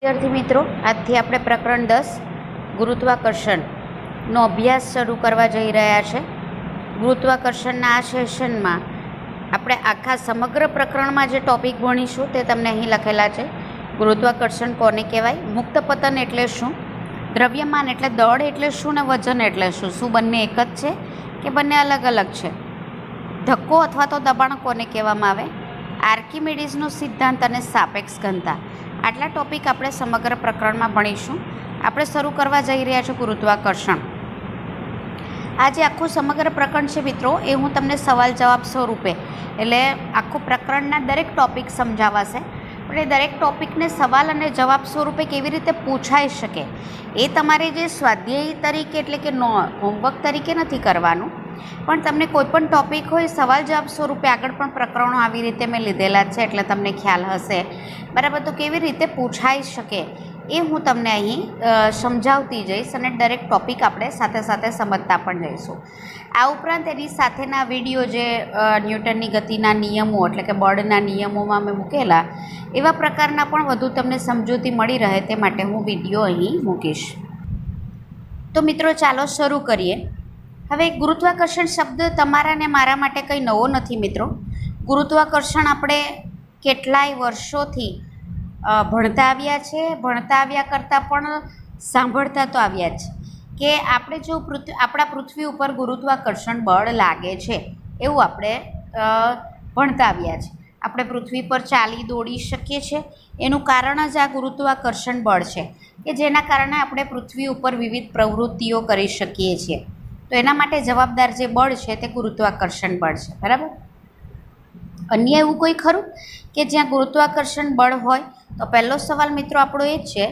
વિદ્યાર્થી મિત્રો, આજથી આપણે પ્રકરણ 10 ગુરુત્વાકર્ષણનો અભ્યાસ શરૂ કરવા જઈ રહ્યા છે. ગુરુત્વાકર્ષણના આ સેશનમાં આપણે આખા સમગ્ર પ્રકરણમાં જે ટૉપિક ભણીશું તે તમને અહીં લખેલા છે. ગુરુત્વાકર્ષણ કોને કહેવાય, મુક્ત પતન એટલે શું, દ્રવ્યમાન એટલે દળ એટલે શું ને વજન એટલે શું, શું બંને એક જ છે કે બંને અલગ અલગ છે, ધક્કો અથવા તો દબાણ કોને કહેવામાં આવે, આર્કિમિડીઝનો સિદ્ધાંત અને સાપેક્ષ ઘનતા. આટલા ટૉપિક આપણે સમગ્ર પ્રકરણમાં ભણીશું. આપણે શરૂ કરવા જઈ રહ્યા છીએ ગુરુત્વાકર્ષણ. આ જે આખું સમગ્ર પ્રકરણ છે મિત્રો, એ હું તમને સવાલ જવાબ સ્વરૂપે, એટલે આખું પ્રકરણના દરેક ટૉપિક સમજાવાશે, પણ એ દરેક ટૉપિકને સવાલ અને જવાબ સ્વરૂપે કેવી રીતે પૂછાઈ શકે એ તમારે જે સ્વાધ્યાય તરીકે એટલે કે હોમવર્ક તરીકે નથી કરવાનું, પણ તમને કોઈ પણ ટૉપિક હોય સવાલ જવાબ સ્વરૂપે આગળ પણ પ્રકરણો આવી રીતે મેં લીધેલા છે એટલે તમને ખ્યાલ હશે બરાબર. તો કેવી રીતે પૂછાઈ શકે એ હું તમને અહીં સમજાવતી જઈશ અને દરેક ટૉપિક આપણે સાથે સાથે સમજતા પણ જઈશું. આ ઉપરાંત એની સાથેના વિડીયો જે ન્યૂટનની ગતિના નિયમો એટલે કે બળના નિયમોમાં મેં મૂકેલા એવા પ્રકારના પણ વધુ તમને સમજૂતી મળી રહે તે માટે હું વિડીયો અહીં મૂકીશ. તો મિત્રો ચાલો શરૂ કરીએ. હવે ગુરુત્વાકર્ષણ શબ્દ તમારા ને મારા માટે કંઈ નવો નથી મિત્રો. ગુરુત્વાકર્ષણ આપણે કેટલાય વર્ષોથી ભણતા આવ્યા છે, ભણતા આવ્યા કરતાં પણ સાંભળતા તો આવ્યા છે કે આપણે જો આપણા પૃથ્વી ઉપર ગુરુત્વાકર્ષણ બળ લાગે છે એવું આપણે ભણતા આવ્યા છે. આપણે પૃથ્વી પર ચાલી દોડી શકીએ છીએ એનું કારણ જ આ ગુરુત્વાકર્ષણ બળ છે કે જેના કારણે આપણે પૃથ્વી ઉપર વિવિધ પ્રવૃત્તિઓ કરી શકીએ છીએ. તો એના માટે જવાબદાર જે બળ છે તે ગુરુત્વાકર્ષણ બળ છે બરાબર. અન્ય એવું કોઈ ખરું કે જ્યાં ગુરુત્વાકર્ષણ બળ હોય? તો પહેલો સવાલ મિત્રો આપણો એ જ છે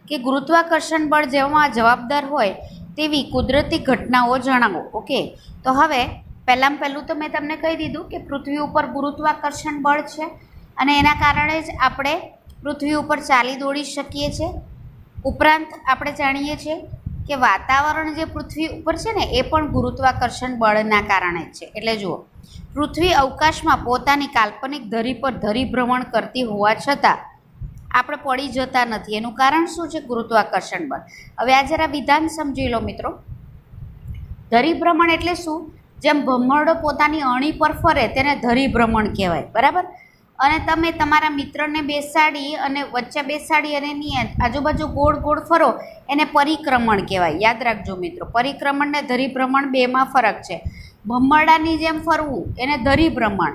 કે ગુરુત્વાકર્ષણ બળ જેમાં જવાબદાર હોય તેવી કુદરતી ઘટનાઓ જણાવો. ઓકે, તો હવે પહેલું તો મેં તમને કહી દીધું કે પૃથ્વી ઉપર ગુરુત્વાકર્ષણ બળ છે અને એના કારણે જ આપણે પૃથ્વી ઉપર ચાલી દોડી શકીએ છીએ. ઉપરાંત આપણે જાણીએ છીએ કે વાતાવરણ જે પૃથ્વી ઉપર છે ને એ પણ ગુરુત્વાકર્ષણ બળના કારણે જ છે. એટલે જુઓ, પૃથ્વી અવકાશમાં પોતાની કાલ્પનિક ધરી પર ધરી ભ્રમણ કરતી હોવા છતાં આપણે પડી જતા નથી. એનું કારણ શું છે? ગુરુત્વાકર્ષણ બળ. હવે આ જરા વિધાન સમજી લો મિત્રો. ધરી ભ્રમણ એટલે શું? જેમ ભમરડો પોતાની અણી પર ફરે તેને ધરી ભ્રમણ કહેવાય બરાબર. અને તમે તમારા મિત્રને બેસાડી અને વચ્ચે બેસાડી અને એની આજુબાજુ ગોળ ગોળ ફરો એને પરિક્રમણ કહેવાય. યાદ રાખજો મિત્રો, પરિક્રમણ ને ધરીભ્રમણ બેમાં ફરક છે. ભમરડાની જેમ ફરવું એને ધરીભ્રમણ,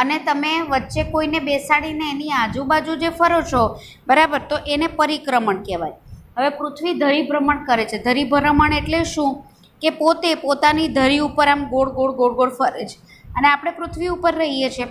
અને તમે વચ્ચે કોઈને બેસાડીને એની આજુબાજુ જે ફરો છો બરાબર તો એને પરિક્રમણ કહેવાય. હવે પૃથ્વી ધરીભ્રમણ કરે છે. ધરીભ્રમણ એટલે શું? કે પોતે પોતાની ધરી ઉપર આમ ગોળ ગોળ ગોળ ગોળ ફરે છે અને આપણે પૃથ્વી ઉપર રહીએ છીએ.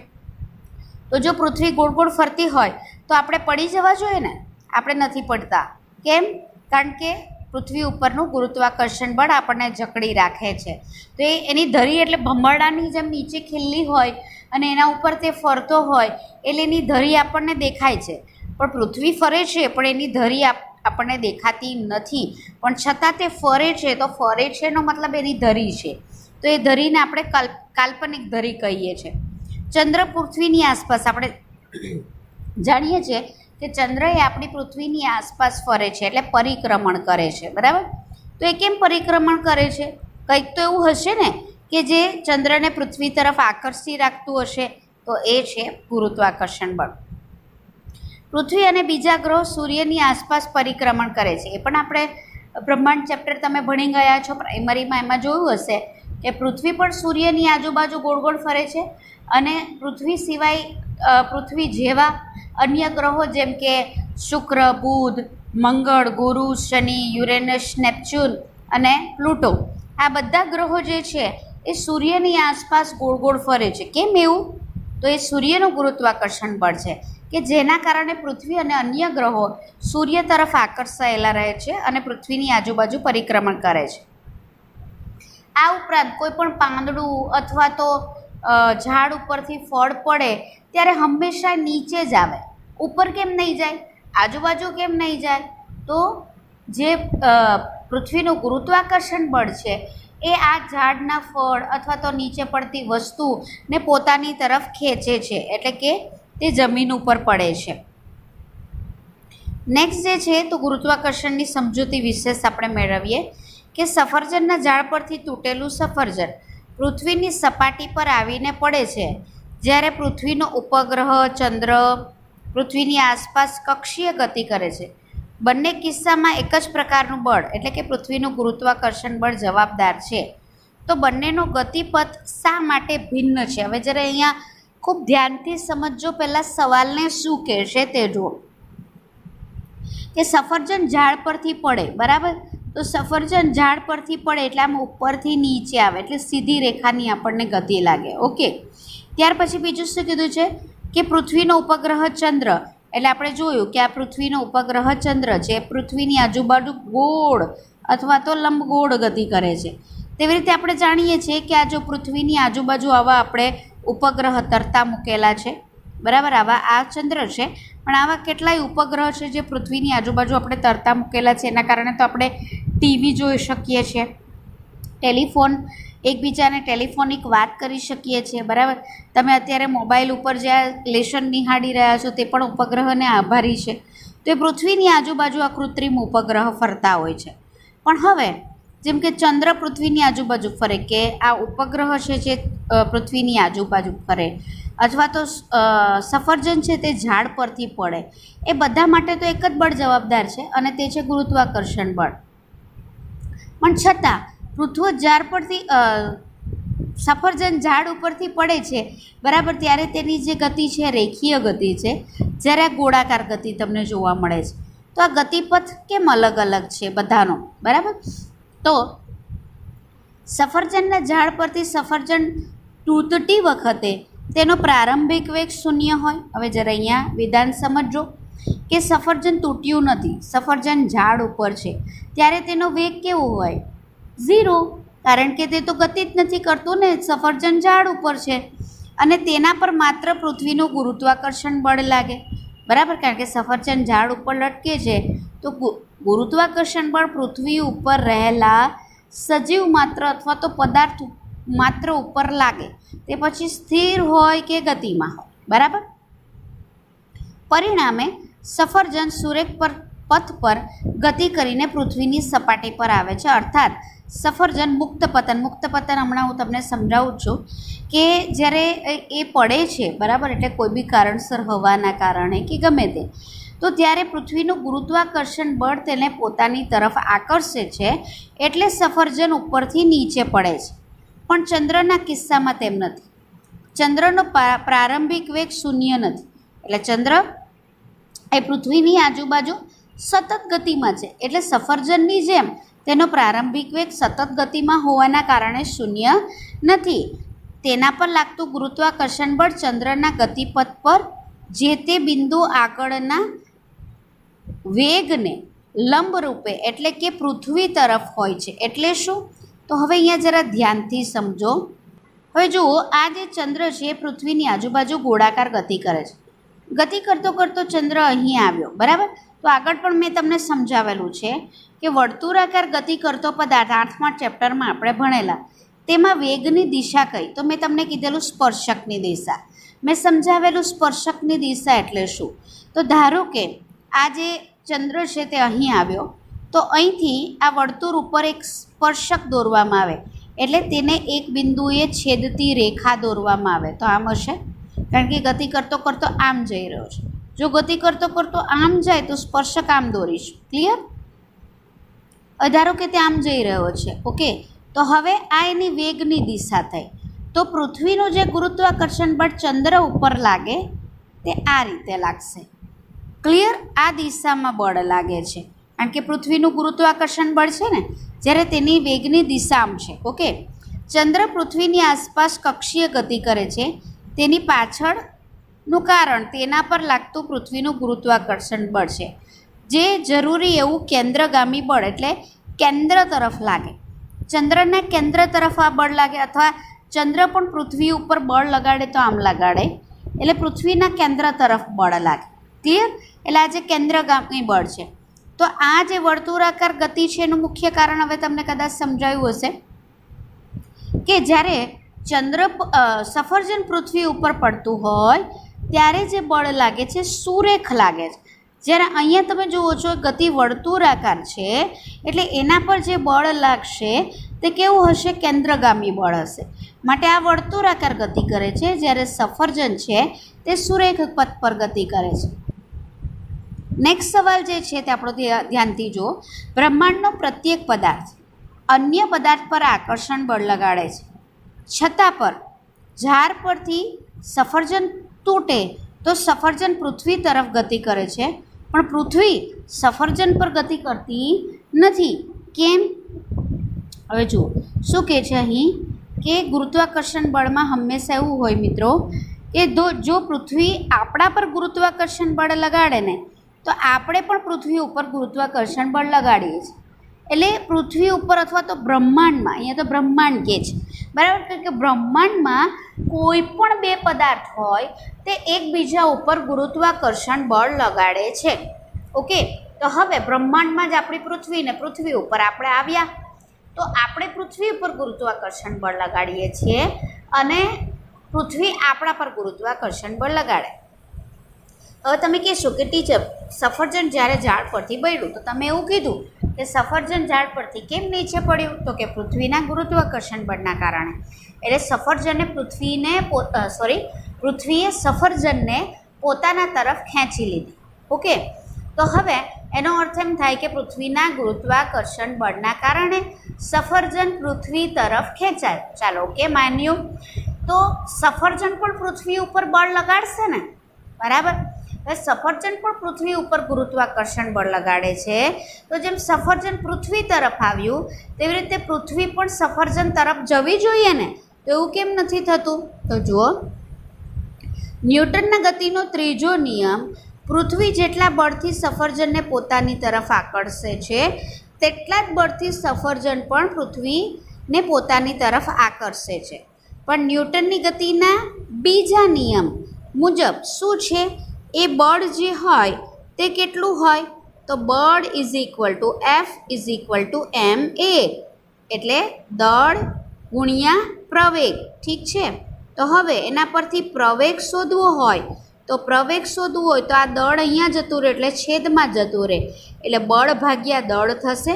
તો જો પૃથ્વી ગોળ ગોળ ફરતી હોય તો આપણે પડી જવા જોઈએ ને? આપણે નથી પડતા. કેમ? કારણ કે પૃથ્વી ઉપરનું ગુરુત્વાકર્ષણ બળ આપણને જકડી રાખે છે. તો એની ધરી એટલે ભમરડાની જેમ નીચે ખીલ્લી હોય અને એના ઉપર તે ફરતો હોય એટલે એની ધરી આપણને દેખાય છે. પણ પૃથ્વી ફરે છે પણ એની ધરી આપણને દેખાતી નથી, પણ છતાં તે ફરે છે. તો ફરે છે એનો મતલબ એની ધરી છે. તો એ ધરીને આપણે કાલ્પનિક ધરી કહીએ છીએ. ચંદ્ર પૃથ્વીની આસપાસ આપણે જાણીએ છીએ કે ચંદ્ર એ આપણી પૃથ્વીની આસપાસ ફરે છે એટલે પરિક્રમણ કરે છે બરાબર. તો એ કેમ પરિક્રમણ કરે છે? કંઈક તો એવું હશે ને કે જે ચંદ્રને પૃથ્વી તરફ આકર્ષી રાખતું હશે. તો એ છે ગુરુત્વાકર્ષણ બળ. પૃથ્વી અને બીજા ગ્રહો સૂર્યની આસપાસ પરિક્રમણ કરે છે. એ પણ આપણે બ્રહ્માંડ ચેપ્ટર તમે ભણી ગયા છો પ્રાઇમરીમાં, એમાં જોયું હશે કે પૃથ્વી પણ સૂર્યની આજુબાજુ ગોળ ગોળ ફરે છે અને પૃથ્વી સિવાય પૃથ્વી જેવા અન્ય ગ્રહો જેમ કે શુક્ર, બુધ, મંગળ, ગુરુ, શનિ, યુરેનસ, નેપચ્યુન અને પ્લુટો, આ બધા ગ્રહો જે છે એ સૂર્યની આસપાસ ગોળ ગોળ ફરે છે. કેમ એવું? તો એ સૂર્યનું ગુરુત્વાકર્ષણ બળ છે કે જેના કારણે પૃથ્વી અને અન્ય ગ્રહો સૂર્ય તરફ આકર્ષાયેલા રહે છે અને પૃથ્વીની આજુબાજુ પરિક્રમણ કરે છે. આ ઉપરાંત કોઈ પણ પાંદડું અથવા તો ઝાડ ઉપરથી ફળ પડે ત્યારે હંમેશા નીચે જ આવે, ઉપર કેમ નહીં જાય? આજુબાજુ કેમ નહીં જાય? તો જે પૃથ્વીનું ગુરુત્વાકર્ષણ બળ છે એ આ ઝાડના ફળ અથવા તો નીચે પડતી વસ્તુને પોતાની તરફ ખેંચે છે, એટલે કે તે જમીન ઉપર પડે છે. નેક્સ્ટ જે છે તો ગુરુત્વાકર્ષણની સમજૂતી વિશેષ આપણે મેળવીએ કે સફરજનના ઝાડ પરથી તૂટેલું સફરજન પૃથ્વીની સપાટી પર આવીને પડે છે જ્યારે પૃથ્વીનો ઉપગ્રહ ચંદ્ર પૃથ્વીની આસપાસ કક્ષીય ગતિ કરે છે. બંને કિસ્સામાં એક જ પ્રકારનું બળ એટલે કે પૃથ્વીનું ગુરુત્વાકર્ષણ બળ જવાબદાર છે. તો બંનેનો ગતિપથ શા માટે ભિન્ન છે? હવે જ્યારે અહીંયા ખૂબ ધ્યાનથી સમજજો. પહેલાં સવાલને શું કહેશે તે જુઓ કે સફરજન ઝાડ પરથી પડે, બરાબર? તો સફરજન ઝાડ પરથી પડે એટલે આમ ઉપરથી નીચે આવે એટલે સીધી રેખાની આપણને ગતિ લાગે. ઓકે, ત્યાર પછી બીજું શું કીધું છે કે પૃથ્વીનો ઉપગ્રહ ચંદ્ર એટલે આપણે જોયું કે આ પૃથ્વીનો ઉપગ્રહ ચંદ્ર છે પૃથ્વીની આજુબાજુ ગોળ અથવા તો લંબગોળ ગતિ કરે છે. તેવી રીતે આપણે જાણીએ છીએ કે આ જો પૃથ્વીની આજુબાજુ આવા આપણે ઉપગ્રહ તરતા મૂકેલા છે, બરાબર? આવા આ ચંદ્ર છે પણ આવા કેટલાય ઉપગ્રહ છે જે પૃથ્વીની આજુબાજુ આપણે તરતા મૂકેલા છે. એના કારણે તો આપણે ટીવી જોઈ શકીએ છીએ, ટેલિફોન એકબીજાને ટેલિફોનિક વાત કરી શકીએ છીએ, બરાબર? તમે અત્યારે મોબાઈલ ઉપર જે આ લેશન નિહાળી રહ્યા છો તે પણ ઉપગ્રહને આભારી છે. તો એ પૃથ્વીની આજુબાજુ આ કૃત્રિમ ઉપગ્રહ ફરતા હોય છે. પણ હવે જેમ કે ચંદ્ર પૃથ્વીની આજુબાજુ ફરે કે આ ઉપગ્રહ છે જે પૃથ્વીની આજુબાજુ ફરે અથવા તો સફરજન છે તે ઝાડ પરથી પડે, એ બધા માટે તો એક જ બળ જવાબદાર છે અને તે છે ગુરુત્વાકર્ષણ બળ. પણ છતાં પૃથ્વી ઝાડ પરથી સફરજન ઝાડ ઉપરથી પડે છે, બરાબર? ત્યારે તેની જે ગતિ છે રેખીય ગતિ છે, જ્યારે આ ગોળાકાર ગતિ તમને જોવા મળે છે. તો આ ગતિપથ કેમ અલગ અલગ છે બધાનો, બરાબર? તો સફરજનના ઝાડ પરથી સફરજન તૂટતી વખતે તેનો પ્રારંભિક વેગ 0 હોય. હવે જરા અહીંયા વિધાન સમજો કે સફરજન તૂટ્યું નથી, સફરજન ઝાડ ઉપર છે, ત્યારે તેનો વેગ કેવો હોય? 0, કારણ કે તે તો ગતિ જ નથી કરતું ને, સફરજન ઝાડ ઉપર છે અને તેના પર માત્ર પૃથ્વીનું ગુરુત્વાકર્ષણ બળ લાગે, બરાબર? કારણ કે સફરજન ઝાડ ઉપર લટકે છે તો ગુરુત્વાકર્ષણ બળ પૃથ્વી ઉપર રહેલા સજીવ માત્ર અથવા તો પદાર્થ માત્ર ઉપર લાગે, તે પછી સ્થિર હોય કે ગતિમાં હોય, બરાબર? પરિણામે સફરજન સુરેખ પથ પર ગતિ કરીને પૃથ્વીની સપાટી પર આવે છે. અર્થાત સફરજન મુક્ત પતન હમણાં હું તમને સમજાવું છું કે જ્યારે એ પડે છે, બરાબર? એટલે કોઈ બી કારણસર હવાના કારણે કે ગમે તે, તો ત્યારે પૃથ્વીનું ગુરુત્વાકર્ષણ બળ તેને પોતાની તરફ આકર્ષે છે એટલે સફરજન ઉપરથી નીચે પડે છે. પણ ચંદ્રના કિસ્સામાં તેમ નથી. ચંદ્રનો પ્રારંભિક વેગ 0 નથી. એટલે ચંદ્ર એ પૃથ્વીની આજુબાજુ સતત ગતિમાં છે એટલે સફરજનની જેમ તેનો પ્રારંભિક વેગ સતત ગતિમાં હોવાના કારણે 0 નથી. તેના પર લાગતું ગુરુત્વાકર્ષણ બળ ચંદ્રના ગતિપથ પર જે તે બિંદુ આગળના વેગને લંબરૂપે એટલે કે પૃથ્વી તરફ હોય છે. એટલે શું? તો હવે અહીંયા જરા ધ્યાનથી સમજો. હવે જુઓ, આ જે ચંદ્ર છે એ પૃથ્વીની આજુબાજુ ગોળાકાર ગતિ કરે છે. ગતિ કરતો કરતો ચંદ્ર અહીં આવ્યો, બરાબર? તો આગળ પણ મેં તમને સમજાવેલું છે કે વર્તુળાકાર ગતિ કરતો પદાર્થ 8મા ચેપ્ટરમાં આપણે ભણેલા, તેમાં વેગની દિશા કઈ? તો મેં તમને કીધેલું સ્પર્શકની દિશા. મેં સમજાવેલું સ્પર્શકની દિશા એટલે શું? તો ધારો કે આ જે ચંદ્ર છે તે અહીં આવ્યો, તો અહીંથી આ વર્તુળ ઉપર એક સ્પર્શક દોરવામાં આવે એટલે તેને એક બિંદુએ છેદતી રેખા દોરવામાં આવે. તો આમ હશે, કારણ કે ગતિ કરતો કરતો આમ જઈ રહ્યો છે. જો ગતિ કરતો કરતો આમ જાય તો સ્પર્શક આમ દોરીશું. ક્લિયર? ધારો કે તે આમ જઈ રહ્યો છે, ઓકે? તો હવે આ એની વેગની દિશા થઈ. તો પૃથ્વીનું જે ગુરુત્વાકર્ષણ બળ ચંદ્ર ઉપર લાગે તે આ રીતે લાગશે. ક્લિયર? આ દિશામાં બળ લાગે છે કારણ કે પૃથ્વીનું ગુરુત્વાકર્ષણ બળ છે ને, જ્યારે તેની વેગની દિશા આમ છે, ઓકે? ચંદ્ર પૃથ્વીની આસપાસ કક્ષીય ગતિ કરે છે, તેની પાછળનું કારણ તેના પર લાગતું પૃથ્વીનું ગુરુત્વાકર્ષણ બળ છે, જે જરૂરી એવું કેન્દ્રગામી બળ એટલે કેન્દ્ર તરફ લાગે. ચંદ્રના કેન્દ્ર તરફ આ બળ લાગે અથવા ચંદ્ર પણ પૃથ્વી ઉપર બળ લગાડે તો આમ લગાડે એટલે પૃથ્વીના કેન્દ્ર તરફ બળ લાગે. ક્લિયર? એટલે આ જે કેન્દ્રગામી બળ છે. તો આ જે વર્તુળાકાર ગતિ છે એનું મુખ્ય કારણ હવે તમને કદાચ સમજાયું હશે કે જ્યારે સફરજન પૃથ્વી ઉપર પડતું હોય ત્યારે જે બળ લાગે છે સુરેખ લાગે છે. જ્યારે અહીંયા તમે જુઓ છો ગતિ વર્તુળાકાર છે, એટલે એના પર જે બળ લાગશે તે કેવું હશે? કેન્દ્રગામી બળ હશે. માટે આ વર્તુળાકાર ગતિ કરે છે, જ્યારે સફરજન છે તે સુરેખ પથ પર ગતિ કરે છે. નેક્સ્ટ સવાલ જે છે તે આપણો ધ્યાનથી જુઓ. બ્રહ્માંડનો પ્રત્યેક પદાર્થ અન્ય પદાર્થ પર આકર્ષણ બળ લગાડે છે, છતાં પર ઝાડ પરથી સફરજન તૂટે તો સફરજન પૃથ્વી તરફ ગતિ કરે છે, પણ પૃથ્વી સફરજન પર ગતિ કરતી નથી. કેમ? હવે જુઓ શું કહે છે અહીં કે ગુરુત્વાકર્ષણ બળમાં હંમેશા એવું હોય મિત્રો કે જો પૃથ્વી આપણા પર ગુરુત્વાકર્ષણ બળ લગાડે ને તો આપણે પણ પૃથ્વી ઉપર ગુરુત્વાકર્ષણ બળ લગાડીએ છીએ. એટલે પૃથ્વી ઉપર અથવા તો બ્રહ્માંડમાં, અહીંયા તો બ્રહ્માંડ કહે છે બરાબર, કારણ કે બ્રહ્માંડમાં કોઈ પણ બે પદાર્થ હોય તે એકબીજા ઉપર ગુરુત્વાકર્ષણ બળ લગાડે છે. ઓકે, તો હવે બ્રહ્માંડમાં જ આપણી પૃથ્વીને પૃથ્વી ઉપર આપણે આવ્યા તો આપણે પૃથ્વી ઉપર ગુરુત્વાકર્ષણ બળ લગાડીએ છીએ અને પૃથ્વી આપણા પર ગુરુત્વાકર્ષણ બળ લગાડે. હવે તમે કહેશો કે ટીચર સફરજન જ્યારે ઝાડ પરથી પડ્યું તો તમે એવું કીધું કે સફરજન ઝાડ પરથી કેમ નીચે પડ્યું? તો કે પૃથ્વીના ગુરુત્વાકર્ષણ બળના કારણે. એટલે પૃથ્વીએ સફરજનને પોતાના તરફ ખેંચી લીધી. ઓકે, તો હવે એનો અર્થ એમ થાય કે પૃથ્વીના ગુરુત્વાકર્ષણ બળના કારણે સફરજન પૃથ્વી તરફ ખેંચાય. ચાલો ઓકે, માન્યું. તો સફરજન પણ પૃથ્વી ઉપર બળ લગાડશે ને, બરાબર? હવે સફરજન પણ પૃથ્વી ઉપર ગુરુત્વાકર્ષણ બળ લગાડે છે, તો જેમ સફરજન પૃથ્વી તરફ આવ્યું તેવી રીતે પૃથ્વી પણ સફરજન તરફ જવી જોઈએ ને, તો એવું કેમ નથી થતું? તો જુઓ, ન્યૂટનના ગતિનો ત્રીજો નિયમ પૃથ્વી જેટલા બળથી સફરજનને પોતાની તરફ આકર્ષે છે તેટલા જ બળથી સફરજન પણ પૃથ્વીને પોતાની તરફ આકર્ષે છે. પણ ન્યૂટનની ગતિના બીજા નિયમ મુજબ શું છે? એ બળ જે હોય તે કેટલું હોય? તો બળ is equal to F is equal to ma, એટલે દળ ગુણ્યા પ્રવેગ. ઠીક છે, તો હવે એના પરથી પ્રવેગ શોધવો હોય તો આ દળ અહીંયા જતું રહે એટલે છેદમાં જતું રહે, એટલે બળ ભાગ્યા દળ થશે.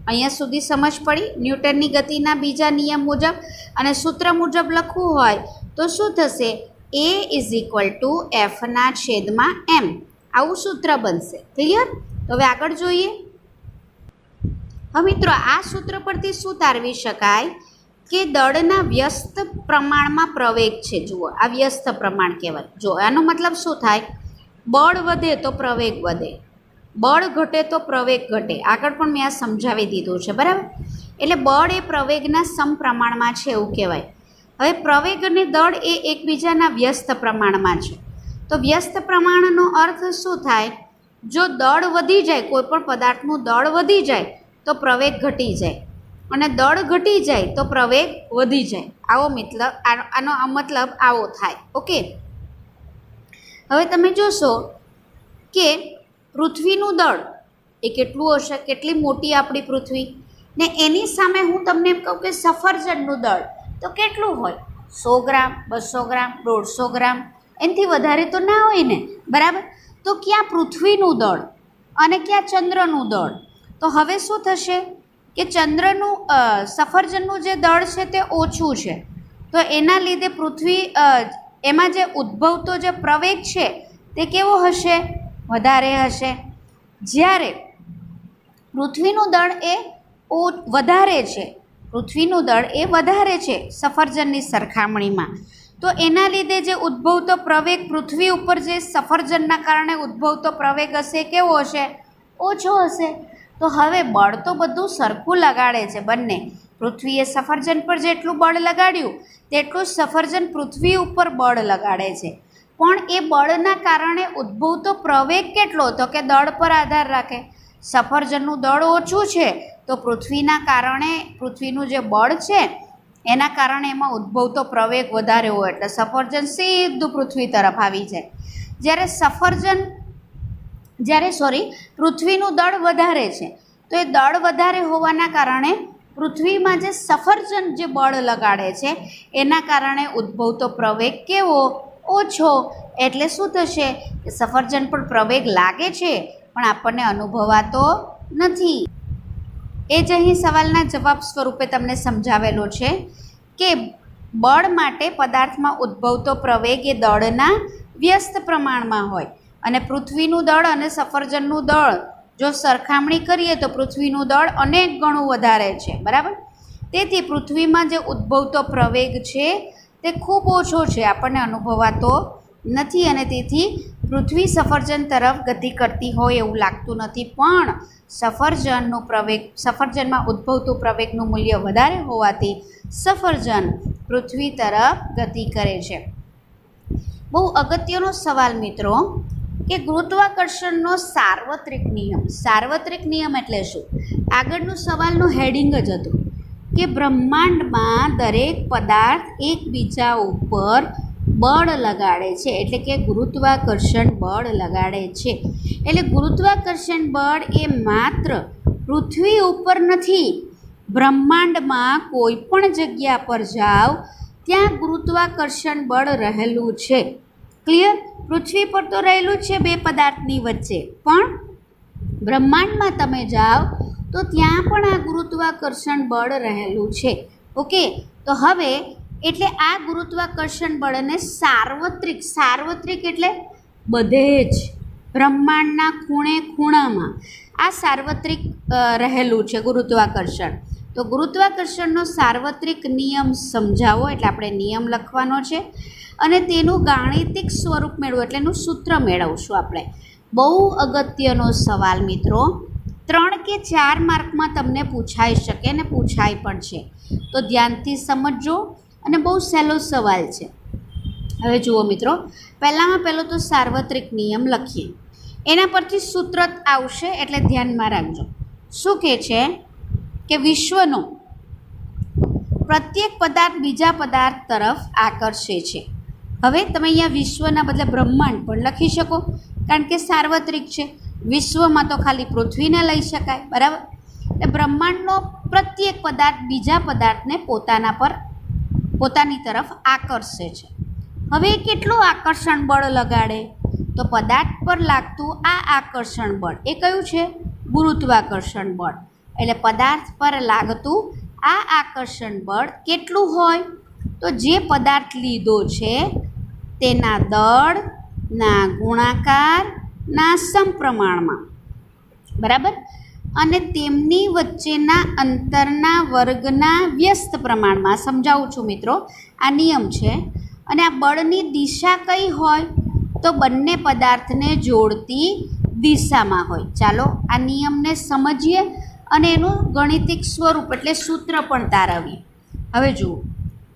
અહીંયા સુધી સમજ પડી ન્યૂટનની ગતિના બીજા નિયમ મુજબ. અને સૂત્ર મુજબ લખવું હોય તો શું થશે? A ઇઝ ઇક્વલ ટુ Fના છેદમાં m, આવું સૂત્ર બનશે. ક્લિયર? તો હવે આગળ જોઈએ. હવે મિત્રો આ સૂત્ર પરથી શું તારવી શકાય કે દળના વ્યસ્ત પ્રમાણમાં પ્રવેગ છે. જુઓ, આ વ્યસ્ત પ્રમાણ કહેવાય. જો આનો મતલબ શું થાય? બળ વધે તો પ્રવેગ વધે, બળ ઘટે તો પ્રવેગ ઘટે. આગળ પણ મેં આ સમજાવી દીધું છે, બરાબર? એટલે બળ એ પ્રવેગના સમપ્રમાણમાં છે એવું કહેવાય. હવે પ્રવેગ અને દળ એ એકબીજાના વ્યસ્ત પ્રમાણમાં છે. તો વ્યસ્ત પ્રમાણનો અર્થ શું થાય? જો દળ વધી જાય, કોઈ પણ પદાર્થનું દળ વધી જાય તો પ્રવેગ ઘટી જાય, અને દળ ઘટી જાય તો પ્રવેગ વધી જાય. આનો મતલબ આવો થાય. ઓકે, હવે તમે જોશો કે પૃથ્વીનું દળ એ કેટલું હશે? કેટલી મોટી આપણી પૃથ્વી, ને એની સામે હું તમને એમ કહું કે સફરજનનું દળ તો કેટલું હોય? 100 ગ્રામ, 200 ગ્રામ, 150 ગ્રામ, એનાથી વધારે તો ના હોય ને, બરાબર? તો ક્યાં પૃથ્વીનું દળ અને ક્યાં ચંદ્રનું દળ? તો હવે શું થશે કે સફરજનનું જે દળ છે તે ઓછું છે, તો એના લીધે એમાં જે ઉદ્ભવતો જે પ્રવેગ છે તે કેવો હશે? વધારે હશે. જ્યારે પૃથ્વીનું દળ એ વધારે છે સફરજનની સરખામણીમાં, તો એના લીધે જે ઉદ્ભવતો પ્રવેગ પૃથ્વી ઉપર જે સફરજનના કારણે ઉદ્ભવતો પ્રવેગ હશે કેવો હશે? ઓછો હશે. તો હવે બળ તો બધું સરખું લગાડે છે બંને. પૃથ્વીએ સફરજન પર જેટલું બળ લગાડ્યું તેટલું સફરજન પૃથ્વી ઉપર બળ લગાડે છે, પણ એ બળના કારણે ઉદ્ભવતો પ્રવેગ કેટલો? તો કે દળ પર આધાર રાખે. સફરજનનું દળ ઓછું છે તો પૃથ્વીનું જે બળ છે એના કારણે એમાં ઉદ્ભવતો પ્રવેગ વધારે હોય, એટલે સફરજન સીધું પૃથ્વી તરફ આવી જાય. પૃથ્વીનું દળ વધારે છે તો એ દળ વધારે હોવાના કારણે પૃથ્વીમાં જે સફરજન જે બળ લગાડે છે એના કારણે ઉદ્ભવતો પ્રવેગ કેવો? ઓછો. એટલે શું થશે કે સફરજન પર પ્રવેગ લાગે છે પણ આપણને અનુભવાતો નથી. એ જ અહીં સવાલના જવાબ સ્વરૂપે તમને સમજાવેલો છે કે બળ માટે પદાર્થમાં ઉદ્ભવતો પ્રવેગ એ દળના વ્યસ્ત પ્રમાણમાં હોય અને પૃથ્વીનું દળ અને સફરજનનું દળ જો સરખામણી કરીએ તો પૃથ્વીનું દળ અનેક ગણું વધારે છે, બરાબર. તેથી પૃથ્વીમાં જે ઉદ્ભવતો પ્રવેગ છે તે ખૂબ ઓછો છે, આપણને અનુભવાતો નથી અને તેથી પૃથ્વી સફરજન તરફ ગતિ કરતી હોય એવું લાગતું નથી. પણ સફરજનમાં ઉદ્ભવતું પ્રવેગનું મૂલ્ય વધારે હોવાથી સફરજન પૃથ્વી તરફ ગતિ કરે છે. બહુ અગત્યનો સવાલ મિત્રો કે ગુરુત્વાકર્ષણનો સાર્વત્રિક નિયમ. સાર્વત્રિક નિયમ એટલે શું? આગળનું સવાલનું હેડિંગ જ હતું કે બ્રહ્માંડમાં દરેક પદાર્થ એકબીજા ઉપર બળ લગાડે છે, એટલે કે ગુરુત્વાકર્ષણ બળ લગાડે છે. એટલે ગુરુત્વાકર્ષણ બળ એ માત્ર પૃથ્વી ઉપર નથી, બ્રહ્માંડમાં કોઈ પણ જગ્યા પર જાઓ ત્યાં ગુરુત્વાકર્ષણ બળ રહેલું છે. ક્લિયર? પૃથ્વી પર તો રહેલું છે બે પદાર્થની વચ્ચે, પણ બ્રહ્માંડમાં તમે જાઓ તો ત્યાં પણ આ ગુરુત્વાકર્ષણ બળ રહેલું છે. ઓકે, તો હવે એટલે આ ગુરુત્વાકર્ષણ બળને સાર્વત્રિક એટલે બધે જ બ્રહ્માંડના ખૂણે ખૂણામાં આ સાર્વત્રિક રહેલું છે ગુરુત્વાકર્ષણ. તો ગુરુત્વાકર્ષણનો સાર્વત્રિક નિયમ સમજાવો એટલે આપણે નિયમ લખવાનો છે અને તેનું ગાણિતિક સ્વરૂપ મેળવો એટલે એનું સૂત્ર મેળવશું આપણે. બહુ અગત્યનો સવાલ મિત્રો, 3 કે 4 માર્કમાં તમને પૂછાઈ શકે ને પૂછાય પણ છે, તો ધ્યાનથી સમજજો અને બહુ સહેલો સવાલ છે. હવે જુઓ મિત્રો, પહેલો તો સાર્વત્રિક નિયમ લખીએ, એના પરથી સૂત્ર આવશે એટલે ધ્યાનમાં રાખજો. શું કહે છે કે વિશ્વનો પ્રત્યેક પદાર્થ બીજા પદાર્થ તરફ આકર્ષે છે. હવે તમે અહીંયા વિશ્વના બદલે બ્રહ્માંડ પણ લખી શકો કારણ કે સાર્વત્રિક છે. વિશ્વમાં તો ખાલી પૃથ્વીને લઈ શકાય, બરાબર. એટલે બ્રહ્માંડનો પ્રત્યેક પદાર્થ બીજા પદાર્થને પોતાની તરફ આકર્ષે છે. હવે કેટલું આકર્ષણ બળ લગાડે? તો પદાર્થ પર લાગતું આ આકર્ષણ બળ એ કયું છે? ગુરુત્વાકર્ષણ બળ. એટલે પદાર્થ પર લાગતું આ આકર્ષણ બળ કેટલું હોય? તો જે પદાર્થ લીધો છે તેના દળના ગુણાકારના સમપ્રમાણમાં, બરાબર, અને તેમની વચ્ચેના અંતરના વર્ગના વ્યસ્ત પ્રમાણમાં. સમજાવું છું મિત્રો, આ નિયમ છે અને આ બળની દિશા કઈ હોય? તો બંને પદાર્થને જોડતી દિશામાં હોય. ચાલો આ નિયમને સમજીએ અને એનું ગાણિતિક સ્વરૂપ એટલે સૂત્ર પણ તારવીએ. હવે જુઓ,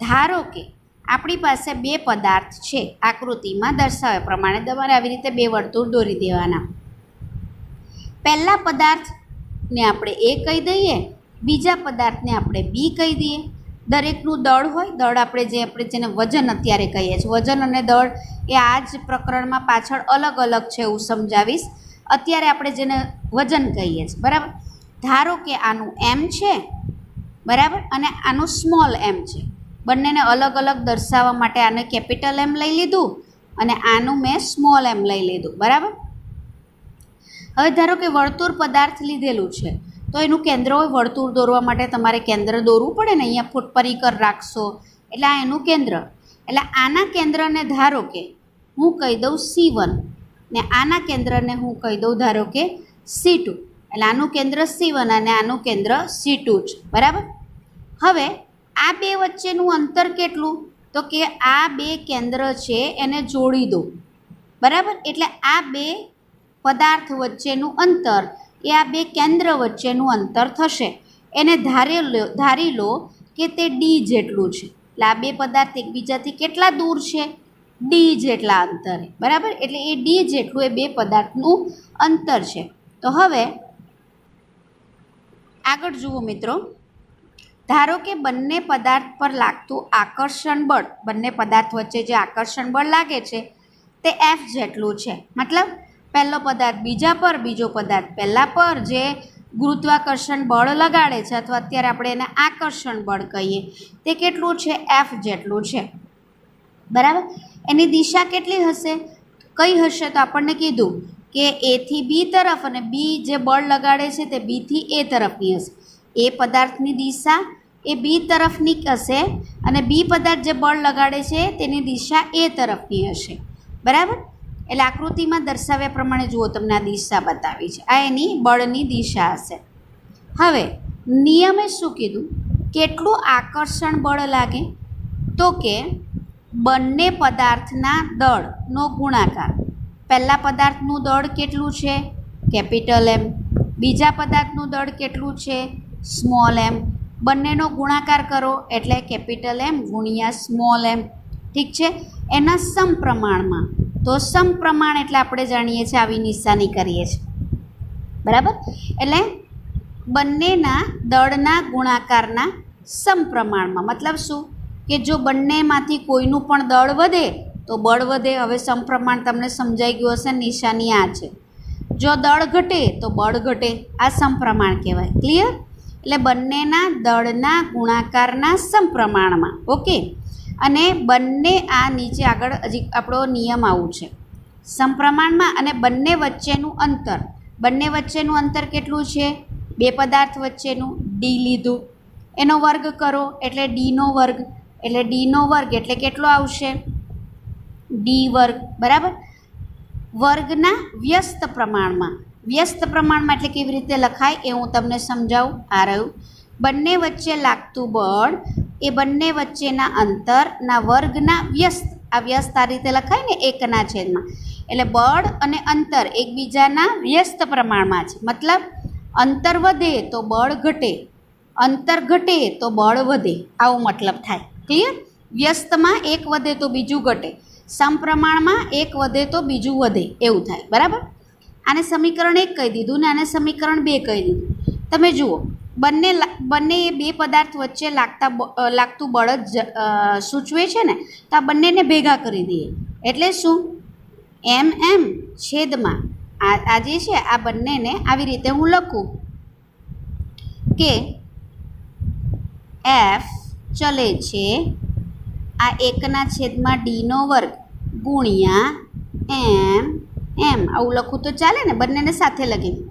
ધારો કે આપણી પાસે બે પદાર્થ છે, આકૃતિમાં દર્શાવ્યા પ્રમાણે તમારે આવી રીતે બે વર્તુળ દોરી દેવાના. પહેલા પદાર્થને આપણે એ કહી દઈએ, બીજા પદાર્થને આપણે બી કહી દઈએ. દરેકનું દળ હોય, દળ આપણે જેને વજન અત્યારે કહીએ છીએ, વજન અને દળ એ આ જ પ્રકરણમાં પાછળ અલગ અલગ છે એવું સમજાવીશ. અત્યારે આપણે જેને વજન કહીએ છીએ, બરાબર. ધારો કે આનું એમ છે, બરાબર, અને આનું સ્મોલ એમ છે. બંનેને અલગ અલગ દર્શાવવા માટે આને કેપિટલ એમ લઈ લીધું અને આનું મેં સ્મોલ એમ લઈ લીધું, બરાબર. હવે ધારો કે વર્તુળ પદાર્થ લીધેલું છે તો એનું કેન્દ્ર હોય. વર્તુળ દોરવા માટે તમારે કેન્દ્ર દોરવું પડે ને, અહીંયા ફૂટ પરિકર રાખશો એટલે આ એનું કેન્દ્ર. એટલે આના કેન્દ્રને ધારો કે હું કહી દઉં C1 ને આના કેન્દ્રને હું કહી દઉં ધારો કે C2. એટલે આનું કેન્દ્ર C1 અને આનું કેન્દ્ર C2 છે, બરાબર. હવે આ બે વચ્ચેનું અંતર કેટલું? તો કે આ બે કેન્દ્ર છે એને જોડી દો, બરાબર. એટલે આ બે પદાર્થ વચ્ચેનું અંતર એ આ બે કેન્દ્ર વચ્ચેનું અંતર થશે. એને ધારી લો કે તે D જેટલું છે. એટલે આ બે પદાર્થ એકબીજાથી કેટલા દૂર છે? D જેટલા અંતરે, બરાબર. એટલે એ D જેટલું એ બે પદાર્થનું અંતર છે. તો હવે આગળ જુઓ મિત્રો, ધારો કે બંને પદાર્થ પર લાગતું આકર્ષણ બળ, બંને પદાર્થ વચ્ચે જે આકર્ષણ બળ લાગે છે તે F જેટલું છે. મતલબ પહેલો પદાર્થ બીજા પર, બીજો પદાર્થ પહેલા પર જે ગુરુત્વાકર્ષણ બળ લગાડે છે, અથવા અત્યારે આપણે એને આકર્ષણ બળ કહીએ, તે કેટલું છે? F જેટલું છે. બરાબર. એની દિશા કેટલી હશે, કઈ હશે? તો આપણને કીધું કે એથી બી તરફ અને બી જે બળ લગાડે છે તે બીથી એ તરફની હશે. એ પદાર્થની દિશા એ બી તરફની હશે અને બી પદાર્થ જે બળ લગાડે છે તેની દિશા એ તરફની હશે. બરાબર. એટલે આકૃતિમાં દર્શાવ્યા પ્રમાણે જુઓ, તમને આ દિશા બતાવી છે, આ એની બળની દિશા હશે. હવે નિયમે શું કીધું, કેટલું આકર્ષણ બળ લાગે? તો કે બંને પદાર્થના દળનો ગુણાકાર. પહેલા પદાર્થનું દળ કેટલું છે? Capital M. બીજા પદાર્થનું દળ કેટલું છે? Small M. બંનેનો ગુણાકાર કરો એટલે કેપિટલ એમ ગુણ્યા સ્મોલ એમ. ઠીક છે. એના સમપ્રમાણમાં. તો સમપ્રમાણ એટલે આપણે જાણીએ છીએ આવી નિશાની કરીએ છીએ. બરાબર. એટલે બંનેના દળના ગુણાકારના સમપ્રમાણમાં. મતલબ શું કે જો બંનેમાંથી કોઈનું પણ દળ વધે તો બળ વધે. હવે સમપ્રમાણ તમને સમજાઈ ગયું હશે, નિશાની આ છે. જો દળ ઘટે તો બળ ઘટે. આ સમપ્રમાણ કહેવાય. ક્લિયર? એટલે બંનેના દળના ગુણાકારના સમપ્રમાણમાં. ઓકે. અને બંને આ નીચે આગળ હજી આપણો નિયમ આવું છે, સમપ્રમાણમાં. અને બંને વચ્ચેનું અંતર, બંને વચ્ચેનું અંતર કેટલું છે? બે પદાર્થ વચ્ચેનું ડી લીધું, એનો વર્ગ કરો એટલે ડીનો વર્ગ. એટલે ડીનો વર્ગ એટલે કેટલો આવશે? ડી વર્ગ. બરાબર. વર્ગના વ્યસ્ત પ્રમાણમાં. વ્યસ્ત પ્રમાણમાં એટલે કેવી રીતે લખાય એ હું તમને સમજાવું. આ રહ્યું બંને વચ્ચે લાગતું બળ એ બંને વચ્ચેના અંતરના વર્ગના વ્યસ્ત. આ વ્યસ્ત આ રીતે લખાય ને, એકના છેદમાં. એટલે બળ અને અંતર એકબીજાના વ્યસ્ત પ્રમાણમાં છે. મતલબ અંતર વધે તો બળ ઘટે, અંતર ઘટે તો બળ વધે, આવો મતલબ થાય. ક્લિયર? વ્યસ્તમાં એક વધે તો બીજું ઘટે, સમપ્રમાણમાં એક વધે તો બીજું વધે, એવું થાય. બરાબર. આને સમીકરણ 1 કહી દીધું ને આને સમીકરણ 2 કહી દીધું. તમે જુઓ, બંને એ બે પદાર્થ વચ્ચે લાગતું બળ જ સૂચવે છે ને, તો આ બંનેને ભેગા કરી દઈએ એટલે શું? એમ એમ છેદમાં આ જે છે આ બંનેને આવી રીતે હું લખું કે એફ ચલે છે આ એકના છેદમાં ડીનો વર્ગ ગુણ્યા એમ એમ. આવું લખું તો ચાલે ને? બંનેને સાથે લખી દઉં.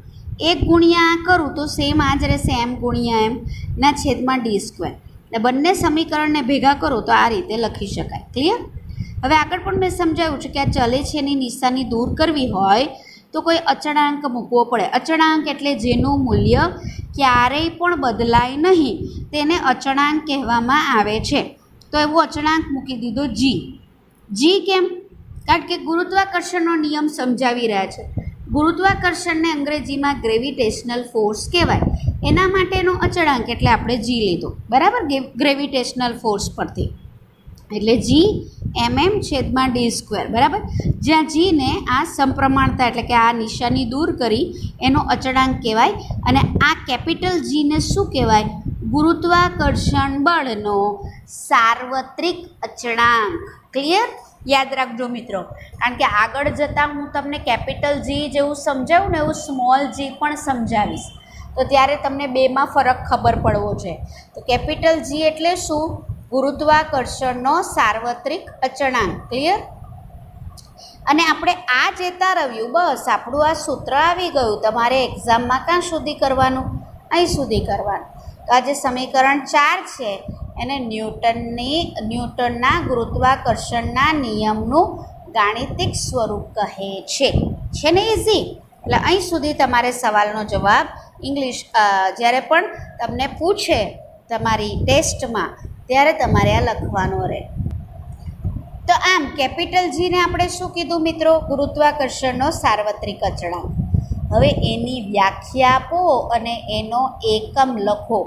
એક ગુણ્યા કરું તો સેમ આ જ રહેશે, એમ ગુણ્યા એમ ના છેદમાં ડી સ્ક્વેર. એટલે બંને સમીકરણને ભેગા કરો તો આ રીતે લખી શકાય. ક્લિયર? હવે આગળ પણ મેં સમજાવ્યું છે કે આ ચલે છે એની નિશાની દૂર કરવી હોય તો કોઈ અચળાંક મૂકવો પડે. અચળાંક એટલે જેનું મૂલ્ય ક્યારેય પણ બદલાય નહીં તેને અચળાંક કહેવામાં આવે છે. તો એવો અચળાંક મૂકી દીધો જી. જી કેમ? કારણ કે ગુરુત્વાકર્ષણનો નિયમ સમજાવી રહ્યા છે. ગુરુત્વાકર્ષણને અંગ્રેજીમાં ગ્રેવિટેશનલ ફોર્સ કહેવાય. એના માટેનો અચળાંક એટલે આપણે જી લીધો. બરાબર. ગ્રેવિટેશનલ ફોર્સ પરથી એટલે જી એમ છેદમાં ડી સ્ક્વેર. બરાબર. જ્યાં જીને આ સમપ્રમાણતા એટલે કે આ નિશાની દૂર કરી એનો અચળાંક કહેવાય. અને આ કેપિટલ જીને શું કહેવાય? ગુરુત્વાકર્ષણ બળનો સાર્વત્રિક અચળાંક. ક્લિયર? યાદ રાખજો મિત્રો, કારણ કે આગળ જતાં હું તમને કેપિટલ જી જેવું સમજાવું ને એવું સ્મોલ જી પણ સમજાવીશ, તો ત્યારે તમને બેમાં ફરક ખબર પડવો છે. તો કેપિટલ જી એટલે શું? ગુરુત્વાકર્ષણનો સાર્વત્રિક અચળાંક. ક્લિયર? અને આપણે આ જે તારવ્યું, બસ આપણું આ સૂત્ર આવી ગયું. તમારે એક્ઝામમાં ક્યાં સુધી કરવાનું? અહીં સુધી કરવાનું. તો આ જે સમીકરણ 4 છે એને ન્યૂટનના ગુરુત્વાકર્ષણના નિયમનું ગાણિતિક સ્વરૂપ કહે છે. છે ને ઇઝી? એટલે અહીં સુધી તમારે સવાલનો જવાબ ઇંગ્લિશ જ્યારે પણ તમને પૂછે તમારી ટેસ્ટમાં ત્યારે તમારે આ લખવાનો રહે. તો આમ કેપિટલ જીને આપણે શું કીધું મિત્રો? ગુરુત્વાકર્ષણનો સાર્વત્રિક અચળાંક. હવે એની વ્યાખ્યા આપો અને એનો એકમ લખો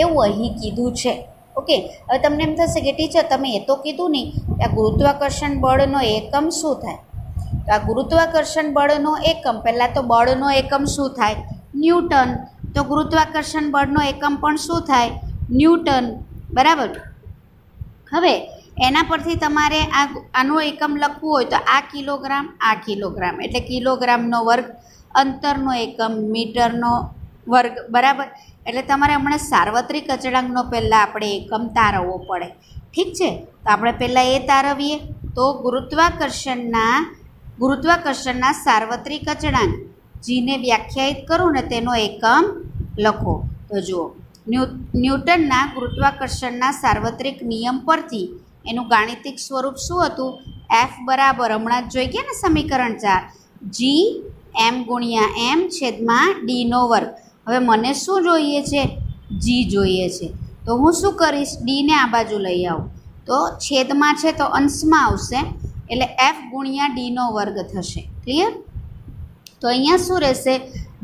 એવું અહીં કીધું છે. ઓકે. હવે તમને એમ થશે કે ટીચર તમે એ તો કીધું નહીં, આ ગુરુત્વાકર્ષણ બળનો એકમ શું થાય? તો આ ગુરુત્વાકર્ષણ બળનો એકમ, પહેલાં તો બળનો એકમ શું થાય? ન્યૂટન. તો ગુરુત્વાકર્ષણ બળનો એકમ પણ શું થાય? ન્યૂટન. બરાબર. હવે એના પરથી તમારે આનો એકમ લખવું હોય તો આ કિલોગ્રામ એટલે કિલોગ્રામનો વર્ગ, અંતરનો એકમ મીટરનો વર્ગ. બરાબર. એટલે તમારે હમણાં સાર્વત્રિક અચળાંકનો પહેલાં આપણે એકમ તારવવો પડે. ઠીક છે, તો આપણે પહેલાં એ તારવીએ. તો ગુરુત્વાકર્ષણના સાર્વત્રિક અચળાંક જીને વ્યાખ્યાયિત કરું ને તેનો એકમ લખો. તો જુઓ, ન્યૂટનના ગુરુત્વાકર્ષણના સાર્વત્રિક નિયમ પરથી એનું ગાણિતિક સ્વરૂપ શું હતું? એફ બરાબર હમણાં જ જોઈ ગયા ને સમીકરણ 4, જી એમ ગુણ્યા એમ છેદમાં ડીનો વર્ગ. હવે મને શું જોઈએ છે? જી જોઈએ છે. તો હું શું કરીશ? ડીને આ બાજુ લઈ આવું તો છેદમાં છે તો અંશમાં આવશે, એટલે એફ ગુણ્યા ડીનો વર્ગ થશે. ક્લિયર? તો અહીંયા શું રહેશે?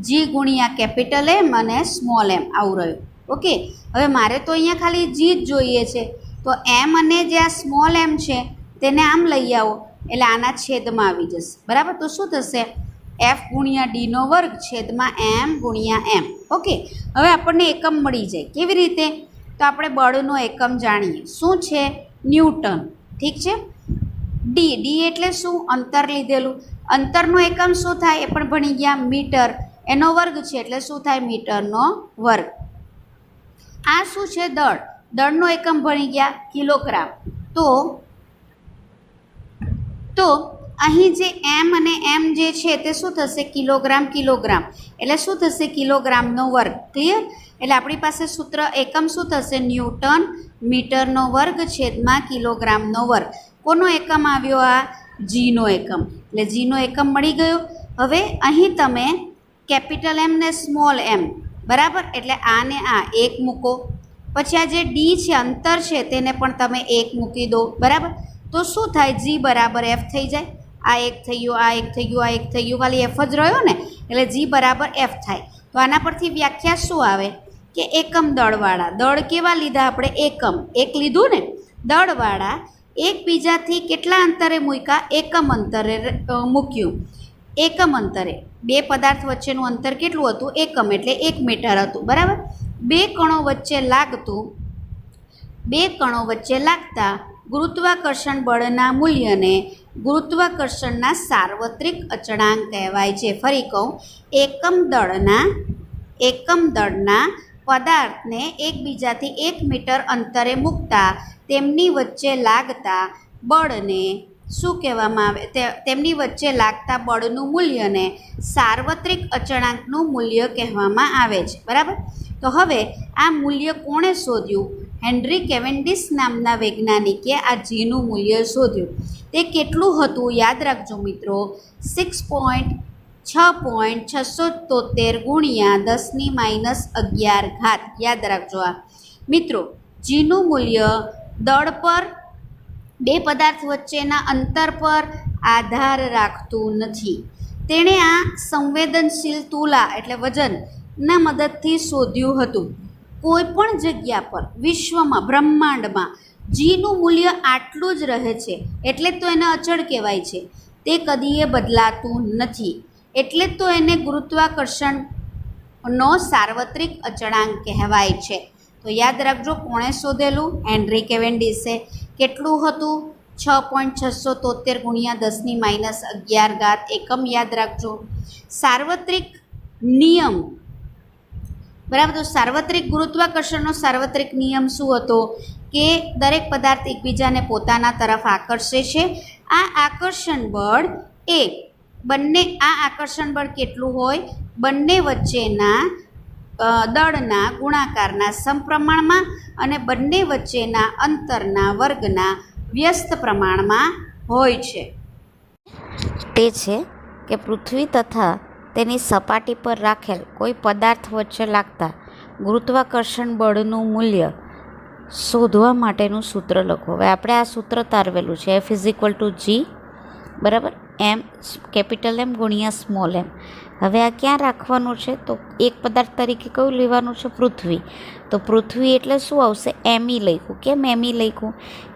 જી ગુણ્યા કેપિટલ એમ અને સ્મોલ એમ આવું રહ્યું. ઓકે, હવે મારે તો અહીંયા ખાલી જી જ જોઈએ છે. તો એમ અને જે આ સ્મોલ એમ છે તેને આમ લઈ આવો એટલે આના છેદમાં આવી જશે. બરાબર? તો શું થશે? એફ ગુણ્યા ડીનો વર્ગ છેદમાં એમ ગુણ્યા એમ. ઓકે, હવે આપણને એકમ મળી જાય. કેવી રીતે? તો આપણે બળનો એકમ જાણીએ. શું છે? ન્યૂટન. ઠીક છે. ડી એટલે શું? અંતર લીધેલું. અંતરનો એકમ શું થાય? એ પણ ભણી ગયા. મીટર. એનો વર્ગ છે એટલે શું થાય? મીટરનો વર્ગ. આ શું છે? દળ. દળનો એકમ ભણી ગયા. કિલોગ્રામ. તો અહીં જે એમ અને એમ જે છે તે શું થશે? કિલોગ્રામ. એટલે શું થશે? કિલોગ્રામનો વર્ગ. ક્લિયર? એટલે આપણી પાસે સૂત્ર એકમ શું થશે? ન્યૂટન મીટરનો વર્ગ છેદમાં કિલોગ્રામનો વર્ગ. કોનો એકમ આવ્યો? આ જીનો એકમ. એટલે જીનો એકમ મળી ગયો. હવે અહીં તમે કેપિટલ એમ ને સ્મોલ એમ, બરાબર? એટલે આ ને આ એક મૂકો. પછી આ જે ડી છે, અંતર છે, તેને પણ તમે એક મૂકી દો. બરાબર? તો શું થાય? જી બરાબર એફ થઈ જાય. આ એક થઈ ગયું, આ એક થઈ ગયું, આ એક થઈ ગયું, ખાલી એફ જ રહ્યો ને, એટલે જી બરાબર એફ થાય. તો આના પરથી વ્યાખ્યા શું આવે કે એકમ દળવાળા. દળ કેવા લીધા આપણે? એકમ. એક લીધું ને. દળવાળા એકબીજાથી કેટલા અંતરે મૂક્યા? એકમ અંતરે મૂક્યું. એકમ અંતરે. બે પદાર્થ વચ્ચેનું અંતર કેટલું હતું? એકમ, એટલે 1 મીટર હતું. બરાબર? બે કણો વચ્ચે લાગતા ગુરુત્વાકર્ષણ બળના મૂલ્યને ગુરુત્વાકર્ષણના સાર્વત્રિક અચળાંક કહેવાય છે. ફરી કહું, એકમ દળના પદાર્થને એકબીજાથી 1 મીટર અંતરે મૂકતા તેમની વચ્ચે લાગતા બળને શું કહેવામાં આવે? તેમની વચ્ચે લાગતા બળનું મૂલ્યને સાર્વત્રિક અચળાંકનું મૂલ્ય કહેવામાં આવે છે. બરાબર? તો હવે આ મૂલ્ય કોણે શોધ્યું? હેનરી કેવેન્ડિશ નામના વૈજ્ઞાનિકે આ જીનું મૂલ્ય શોધ્યું. તે કેટલું હતું? યાદ રાખજો મિત્રો, 6.673 ગુણ્યા 10⁻11. યાદ રાખજો આ મિત્રો. જીનું મૂલ્ય દળ પર, બે પદાર્થ વચ્ચેના અંતર પર આધાર રાખતું નથી. તેણે આ સંવેદનશીલ તુલા એટલે વજનના મદદથી શોધ્યું હતું. કોઈ પણ જગ્યા પર વિશ્વમાં, બ્રહ્માંડમાં જીનું મૂલ્ય આટલું જ રહે છે, એટલે જ તો એને અચળ કહેવાય છે. તે કદીએ બદલાતું નથી, એટલે જ તો એને ગુરુત્વાકર્ષણનો સાર્વત્રિક અચળાંક કહેવાય છે. તો યાદ રાખજો, કોણે શોધેલું? હેનરી કેવેન્ડિશે. કેટલું હતું? 6.673 ગુણ્યા 10⁻11. એકમ યાદ રાખજો. સાર્વત્રિક નિયમ. બરાબર? તો સાર્વત્રિક ગુરુત્વાકર્ષણનો સાર્વત્રિક નિયમ શું હતો? કે દરેક પદાર્થ એકબીજાને પોતાના તરફ આકર્ષે છે. આ આકર્ષણ બળ કેટલું હોય? બંને વચ્ચેના દળના ગુણાકારના સમપ્રમાણમાં અને બંને વચ્ચેના અંતરના વર્ગના વ્યસ્ત પ્રમાણમાં હોય છે. તે છે કે પૃથ્વી તથા તેની સપાટી પર રાખેલ કોઈ પદાર્થ વચ્ચે લાગતા ગુરુત્વાકર્ષણ બળનું મૂલ્ય શોધવા માટેનું સૂત્ર લખો. હવે આપણે આ સૂત્ર તારવેલું છે. F = G, બરાબર? એમ કેપિટલ એમ ગુણ્યા સ્મોલ એમ. હવે આ ક્યાં રાખવાનું છે? તો એક પદાર્થ તરીકે કયું લેવાનું છે? પૃથ્વી. તો પૃથ્વી એટલે શું આવશે? એમી લખ્યું. કેમ એમી લખ્યું?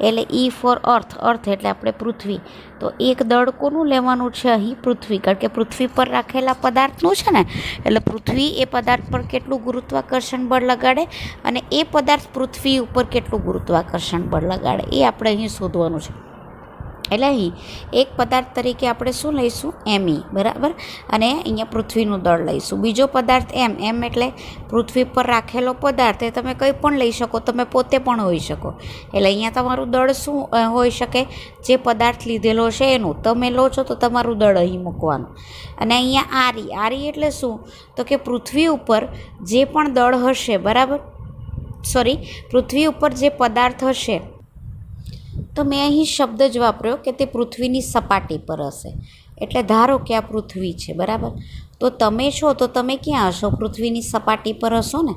એટલે E ફોર અર્થ એટલે આપણે પૃથ્વી. તો એક દળ કોનું લેવાનું છે અહીં? પૃથ્વી. કારણ કે પૃથ્વી પર રાખેલા પદાર્થનું છે ને, એટલે પૃથ્વી એ પદાર્થ પર કેટલું ગુરુત્વાકર્ષણ બળ લગાડે અને એ પદાર્થ પૃથ્વી ઉપર કેટલું ગુરુત્વાકર્ષણ બળ લગાડે, એ આપણે અહીં શોધવાનું છે. એટલે અહીં એક પદાર્થ તરીકે આપણે શું લઈશું એમઈ, બરાબર, અને અહીંયા પૃથ્વીનું દળ લઈશું. બીજો પદાર્થ એમ એટલે પૃથ્વી પર રાખેલો પદાર્થ, એ તમે કંઈ પણ લઈ શકો, તમે પોતે પણ હોઈ શકો. એટલે અહીંયા તમારું દળ શું હોઈ શકે, જે પદાર્થ લીધેલો છે એનું તમે લો છો તો તમારું દળ અહીં મૂકવાનું. અને અહીંયા આરી એટલે શું, તો કે પૃથ્વી ઉપર જે પણ દળ હશે, બરાબર, પૃથ્વી ઉપર જે પદાર્થ હશે, તો મેં અહીં શબ્દ જ વાપર્યો કે તે પૃથ્વીની સપાટી પર હશે. એટલે ધારો કે આ પૃથ્વી છે, બરાબર, તો તમે છો તો તમે ક્યાં હશો, પૃથ્વીની સપાટી પર હશો ને,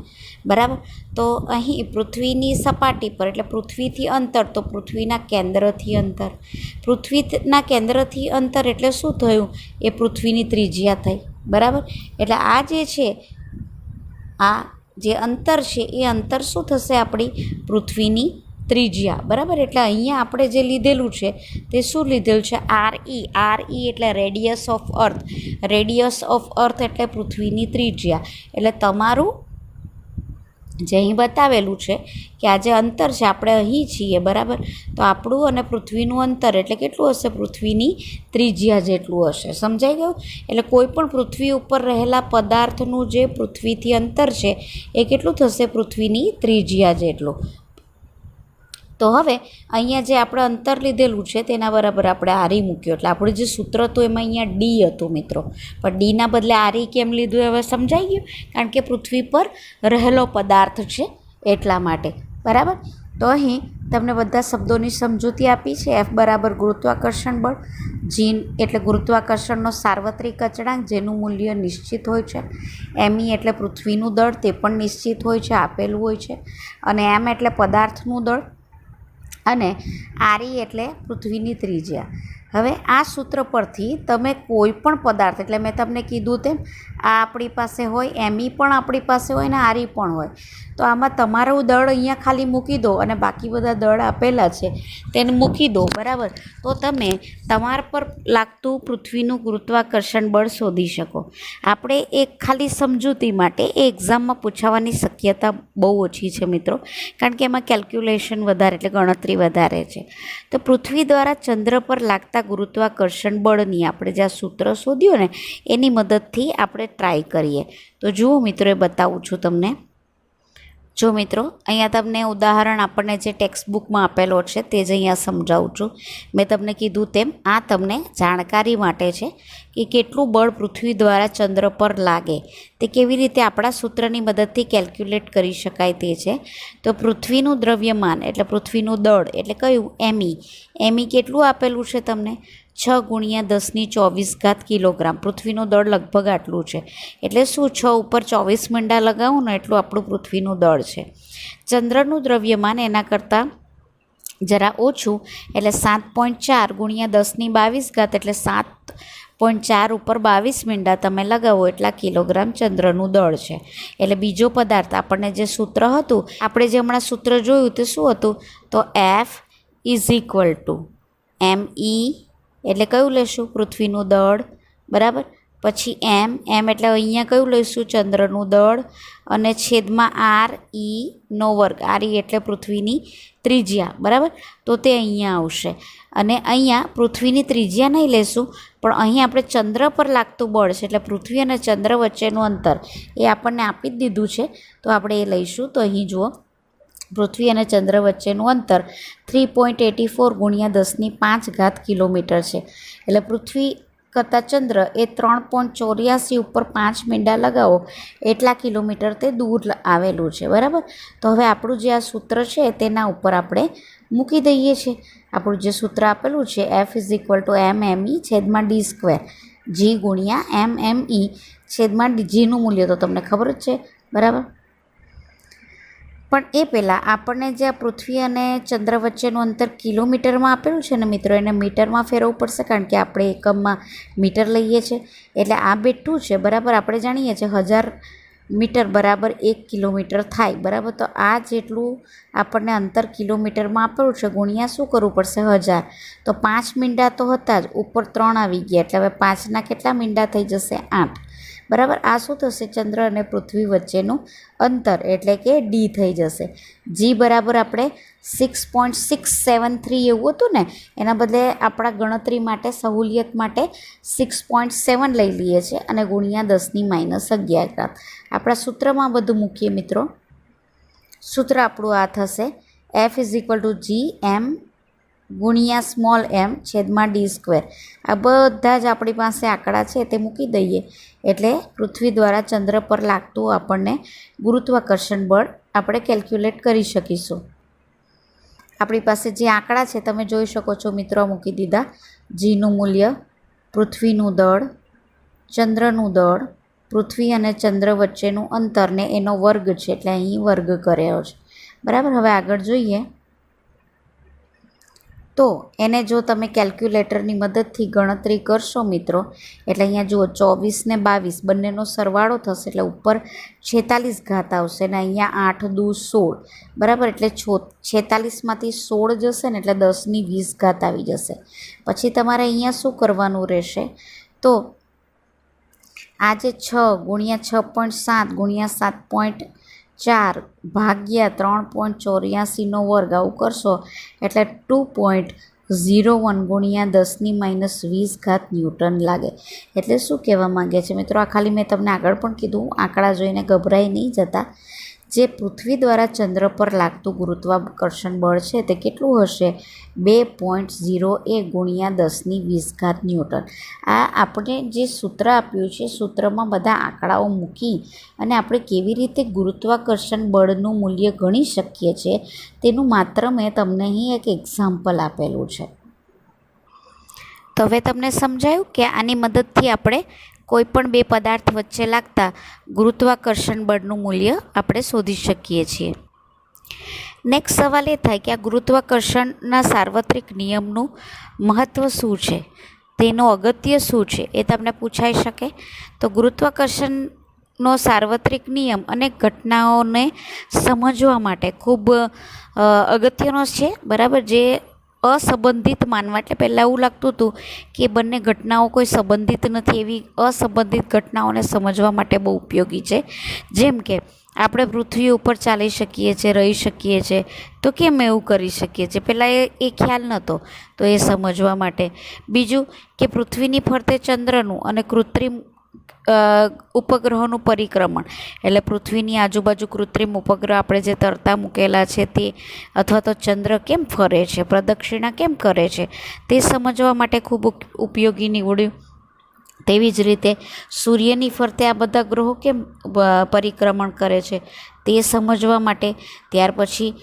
બરાબર. તો અહીં પૃથ્વીની સપાટી પર એટલે પૃથ્વીથી અંતર, તો પૃથ્વીના કેન્દ્રથી અંતર, પૃથ્વીના કેન્દ્રથી અંતર એટલે શું થયું, એ પૃથ્વીની ત્રિજ્યા થઈ, બરાબર. એટલે આ જે છે, આ જે અંતર છે એ અંતર શું થશે, આપણી પૃથ્વીની ત્રિજ્યા, બરાબર. એટલે અહીંયા આપણે જે લીધેલું છે તે શું લીધેલું છે, આરઈ એટલે radius of earth. Radius of earth એટલે પૃથ્વીની ત્રિજ્યા. એટલે તમારું જે અહીં બતાવેલું છે કે આ જે અંતર છે, આપણે અહીં છીએ, બરાબર, તો આપણું અને પૃથ્વીનું અંતર એટલે કેટલું હશે, પૃથ્વીની ત્રિજ્યા જેટલું હશે. સમજાઈ ગયું. એટલે કોઈ પણ પૃથ્વી ઉપર રહેલા પદાર્થનું જે પૃથ્વીથી અંતર છે એ કેટલું થશે, પૃથ્વીની ત્રિજ્યા જેટલું. તો હવે અહીંયા જે આપણે અંતર લીધેલું છે તેના બરાબર આપણે આરી મૂક્યો. એટલે આપણું જે સૂત્ર હતું એમાં અહીંયા ડી હતું મિત્રો, પણ ડીના બદલે આરી કેમ લીધું હવે સમજાઈ ગયું, કારણ કે પૃથ્વી પર રહેલો પદાર્થ છે એટલા માટે, બરાબર. તો અહીં તમને બધા શબ્દોની સમજૂતી આપી છે. એફ બરાબર ગુરુત્વાકર્ષણ બળ, જી એટલે ગુરુત્વાકર્ષણનો સાર્વત્રિક અચળાંક જેનું મૂલ્ય નિશ્ચિત હોય છે, એમઈ એટલે પૃથ્વીનું દળ તે પણ નિશ્ચિત હોય છે, આપેલું હોય છે, અને એમ એટલે પદાર્થનું દળ, અને આરી એટલે પૃથ્વીની ત્રિજ્યા. હવે આ સૂત્ર પરથી તમે કોઈ પણ પદાર્થ, એટલે મેં તમને કીધું તેમ આ આપણી પાસે હોય, એમઈ પણ આપણી પાસે હોય ને આરી પણ હોય, તો આમાં તમારું દળ અહીંયા ખાલી મૂકી દો અને બાકી બધા દળ આપેલા છે તેને મૂકી દો, બરાબર. તો તમે તમારા પર લાગતું પૃથ્વીનું ગુરુત્વાકર્ષણ બળ શોધી શકો. આપણે એક ખાલી સમજૂતી માટે એ એક્ઝામમાં પૂછાવાની શક્યતા બહુ ઓછી છે મિત્રો, કારણ કે એમાં કેલ્ક્યુલેશન વધારે એટલે ગણતરી વધારે છે. તો પૃથ્વી દ્વારા ચંદ્ર પર લાગતા ગુરુત્વાકર્ષણ બળની આપણે જે આ સૂત્ર શોધ્યું ને એની મદદથી આપણે ટ્રાય કરીએ. તો જુઓ મિત્રો, એ બતાવું છું તમને. જો મિત્રો, અહીંયા તમને ઉદાહરણ આપણને જે ટેક્સ્ટ બુકમાં આપેલો છે તે જ અહીંયા સમજાવું છું. મેં તમને કીધું તેમ આ તમને જાણકારી માટે છે કે કેટલું બળ પૃથ્વી દ્વારા ચંદ્ર પર લાગે તે કેવી રીતે આપણા સૂત્રની મદદથી કેલ્ક્યુલેટ કરી શકાય તે છે. તો પૃથ્વીનું દ્રવ્યમાન એટલે પૃથ્વીનું દળ એટલે કયું, એમઈ કેટલું આપેલું છે તમને, 6 × 10⁻²4 કિલોગ્રામ. પૃથ્વીનું દળ લગભગ આટલું છે. એટલે શું, 6 ઉપર 24 મીંડા લગાવું ને એટલું આપણું પૃથ્વીનું દળ છે. ચંદ્રનું દ્રવ્યમાન એના કરતાં જરા ઓછું એટલે 7.4 × 10⁻22 એટલે 7.4 ઉપર 22 મીંડા તમે લગાવો એટલા કિલોગ્રામ ચંદ્રનું દળ છે. એટલે બીજો પદાર્થ આપણને જે સૂત્ર હતું, આપણે જે હમણાં સૂત્ર જોયું તે શું હતું, તો F = ME એટલે કયું લેશું, પૃથ્વીનું દળ, બરાબર. પછી એમ એટલે અહીંયા કયું લઈશું, ચંદ્રનું દળ, અને છેદમાં RE² આરી એટલે પૃથ્વીની ત્રિજ્યા, બરાબર. તો તે અહીંયા આવશે. અને અહીંયા પૃથ્વીની ત્રિજ્યા નહીં લેશું, પણ અહીં આપણે ચંદ્ર પર લાગતું બળ છે એટલે પૃથ્વી અને ચંદ્ર વચ્ચેનું અંતર એ આપણને આપી જ દીધું છે, તો આપણે એ લઈશું. તો અહીં જુઓ, પૃથ્વી અને ચંદ્ર વચ્ચેનું અંતર 3.84 × 10⁵ કિલોમીટર છે. એટલે પૃથ્વી કરતાં ચંદ્ર એ 3.84 ઉપર 5 મીંડા લગાવો એટલા કિલોમીટર તે દૂર આવેલું છે, બરાબર. તો હવે આપણું જે આ સૂત્ર છે તેના ઉપર આપણે મૂકી દઈએ છીએ. આપણું જે સૂત્ર આપેલું છે F = MME/d², G × MME/ જીનું મૂલ્ય તો તમને ખબર જ છે, બરાબર. પણ એ પહેલાં આપણને જે આ પૃથ્વી અને ચંદ્ર વચ્ચેનું અંતર કિલોમીટરમાં આપેલું છે ને મિત્રો, એને મીટરમાં ફેરવવું પડશે, કારણ કે આપણે એકમમાં મીટર લઈએ છીએ. એટલે આ બેઠું છે, બરાબર. આપણે જાણીએ છીએ 1000 મીટર બરાબર 1 કિલોમીટર થાય, બરાબર. તો આ જેટલું આપણને અંતર કિલોમીટરમાં આપેલું છે ગુણ્યા શું કરવું પડશે, 1000. તો 5 મીંડા તો હતા જ, ઉપર 3 આવી ગયા, એટલે હવે 5ના કેટલા મીંડા થઈ જશે, 8, બરાબર. આ શું થશે? ચંદ્ર અને પૃથ્વી વચ્ચેનું અંતર એટલે કે ડી થઈ જશે. જી બરાબર આપણે 6.673 એવું હતું ને, એના બદલે આપણા ગણતરી માટે સહુલિયત માટે 6.7 લઈ લઈએ છીએ અને ગુણ્યા 10⁻11. આપણા સૂત્રમાં બધું મૂકીએ મિત્રો. સૂત્ર આપણું આ થશે F=GM ગુણ્યા સ્મોલ m છેદમાં d². આ બધા જ આપણી પાસે આંકડા છે તે મૂકી દઈએ એટલે પૃથ્વી દ્વારા ચંદ્ર પર લાગતું આપણને ગુરુત્વાકર્ષણ બળ આપણે કેલ્ક્યુલેટ કરી શકીશું. આપણી પાસે જે આંકડા છે તમે જોઈ શકો છો મિત્રો, મૂકી દીધા. જીનું મૂલ્ય, પૃથ્વીનું દળ, ચંદ્રનું દળ, પૃથ્વી અને ચંદ્ર વચ્ચેનું અંતર ને એનો વર્ગ છે એટલે અહીં વર્ગ કર્યો છે. બરાબર. હવે આગળ જોઈએ તો એને જો તમે કેલ્ક્યુલેટરની મદદથી ગણતરી કરશો મિત્રો, એટલે અહીંયા જુઓ 24 ને 22 બંનેનો સરવાળો થશે એટલે ઉપર 46 ઘાત આવશે ને અહીંયા 8 દુ 16. બરાબર. એટલે 46માંથી 16 જશે ને એટલે 10⁻20 ઘાત આવી જશે. પછી તમારે અહીંયા શું કરવાનું રહેશે? તો આ જે 6 ગુણ્યા 6.7 ગુણ્યા 7.4 ભાગ્યા 3.84નો વર્ગ આવું કરશો એટલે 2.01 ગુણ્યા 10⁻20 ઘાત ન્યૂટન લાગે. એટલે શું કહેવા માંગે છે મિત્રો? આ ખાલી મેં તમને આગળ પણ કીધું, આંકડા જોઈને ગભરાઈ નહીં જતા. જે પૃથ્વી દ્વારા ચંદ્ર પર લાગતું ગુરુત્વાકર્ષણ બળ છે તે કેટલું હશે? 2.01 ગુણ્યા 10⁻20 ઘાત ન્યૂટન. આ આપણે જે સૂત્ર આપ્યું છે, સૂત્રમાં બધા આંકડાઓ મૂકી અને આપણે કેવી રીતે ગુરુત્વાકર્ષણ બળનું મૂલ્ય ગણી શકીએ છીએ તેનું માત્ર મેં તમને અહીં એક એક્ઝામ્પલ આપેલું છે. તો હવે તમને સમજાયું કે આની મદદથી આપણે કોઈ પણ બે પદાર્થ વચ્ચે લાગતા ગુરુત્વાકર્ષણ બળનું મૂલ્ય આપણે શોધી શકીએ છીએ. નેક્સ્ટ સવાલ એ થાય કે આ ગુરુત્વાકર્ષણના સાર્વત્રિક નિયમનું મહત્ત્વ શું છે, તેનું અગત્ય શું છે, એ તમને પૂછાઈ શકે. તો ગુરુત્વાકર્ષણનો સાર્વત્રિક નિયમ અનેક ઘટનાઓને સમજવા માટે ખૂબ અગત્યનો છે. બરાબર. જે અસંબંધિત માનવા, એટલે પહેલાં એવું લાગતું હતું કે બંને ઘટનાઓ કોઈ સંબંધિત નથી, એવી અસંબંધિત ઘટનાઓને સમજવા માટે બહુ ઉપયોગી છે. જેમ કે આપણે પૃથ્વી ઉપર ચાલી શકીએ છીએ, રહી શકીએ છીએ, તો કેમ એવું કરી શકીએ છીએ? પહેલાં એ ખ્યાલ નહોતો, તો એ સમજવા માટે. બીજું કે પૃથ્વીની ફરતે ચંદ્રનું અને કૃત્રિમ ઉપગ્રહોનું પરિક્રમણ, એટલે પૃથ્વીની આજુબાજુ કૃત્રિમ ઉપગ્રહ આપણે જે તરતા મૂકેલા છે તે, અથવા તો ચંદ્ર કેમ ફરે છે, પ્રદક્ષિણા કેમ કરે છે, તે સમજવા માટે ખૂબ ઉપયોગી નીવડ્યું. તેવી જ રીતે સૂર્યની ફરતે આ બધા ગ્રહો કેમ પરિક્રમણ કરે છે તે સમજવા માટે. ત્યાર પછી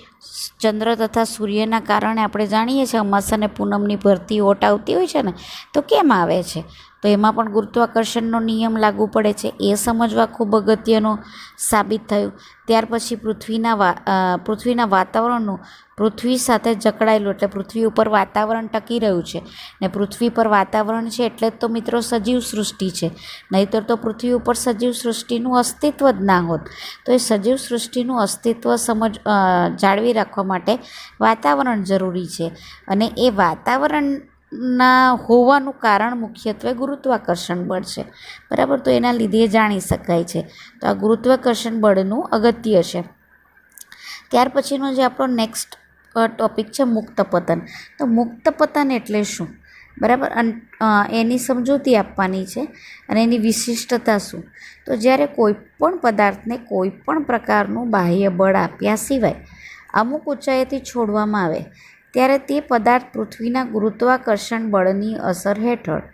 ચંદ્ર તથા સૂર્યના કારણે આપણે જાણીએ છીએ અમાસ અને પૂનમની ભરતી ઓટ આવતી હોય છે ને, તો કેમ આવે છે? તો એમાં પણ ગુરુત્વાકર્ષણનો નિયમ લાગુ પડે છે, એ સમજવા ખૂબ અગત્યનું સાબિત થયું. ત્યાર પછી પૃથ્વીના વાતાવરણનું પૃથ્વી સાથે જકડાયેલું, એટલે પૃથ્વી ઉપર વાતાવરણ ટકી રહ્યું છે ને પૃથ્વી પર વાતાવરણ છે એટલે જ તો મિત્રો સજીવ સૃષ્ટિ છે, નહીંતર તો પૃથ્વી ઉપર સજીવ સૃષ્ટિનું અસ્તિત્વ જ ના હોત. તો એ સજીવ સૃષ્ટિનું અસ્તિત્વ જાળવી રાખવા માટે વાતાવરણ જરૂરી છે અને એ વાતાવરણના હોવાનું કારણ મુખ્યત્વે ગુરુત્વાકર્ષણ બળ છે. બરાબર. તો એના લીધે જાણી શકાય છે. તો આ ગુરુત્વાકર્ષણ બળનું અગત્ય છે. ત્યાર પછીનો જે આપણો નેક્સ્ટ ટોપિક છે મુક્ત પતન. તો મુક્ત પતન એટલે શું? બરાબર. એની સમજૂતી આપવાની છે અને એની વિશિષ્ટતા શું? તો જ્યારે કોઈ પણ પદાર્થને કોઈ પણ પ્રકારનું બાહ્ય બળ આપ્યા સિવાય અમુક ઊંચાઈથી છોડવામાં આવે ત્યારે તે પદાર્થ પૃથ્વીના ગુરુત્વાકર્ષણ બળની અસર હેઠળ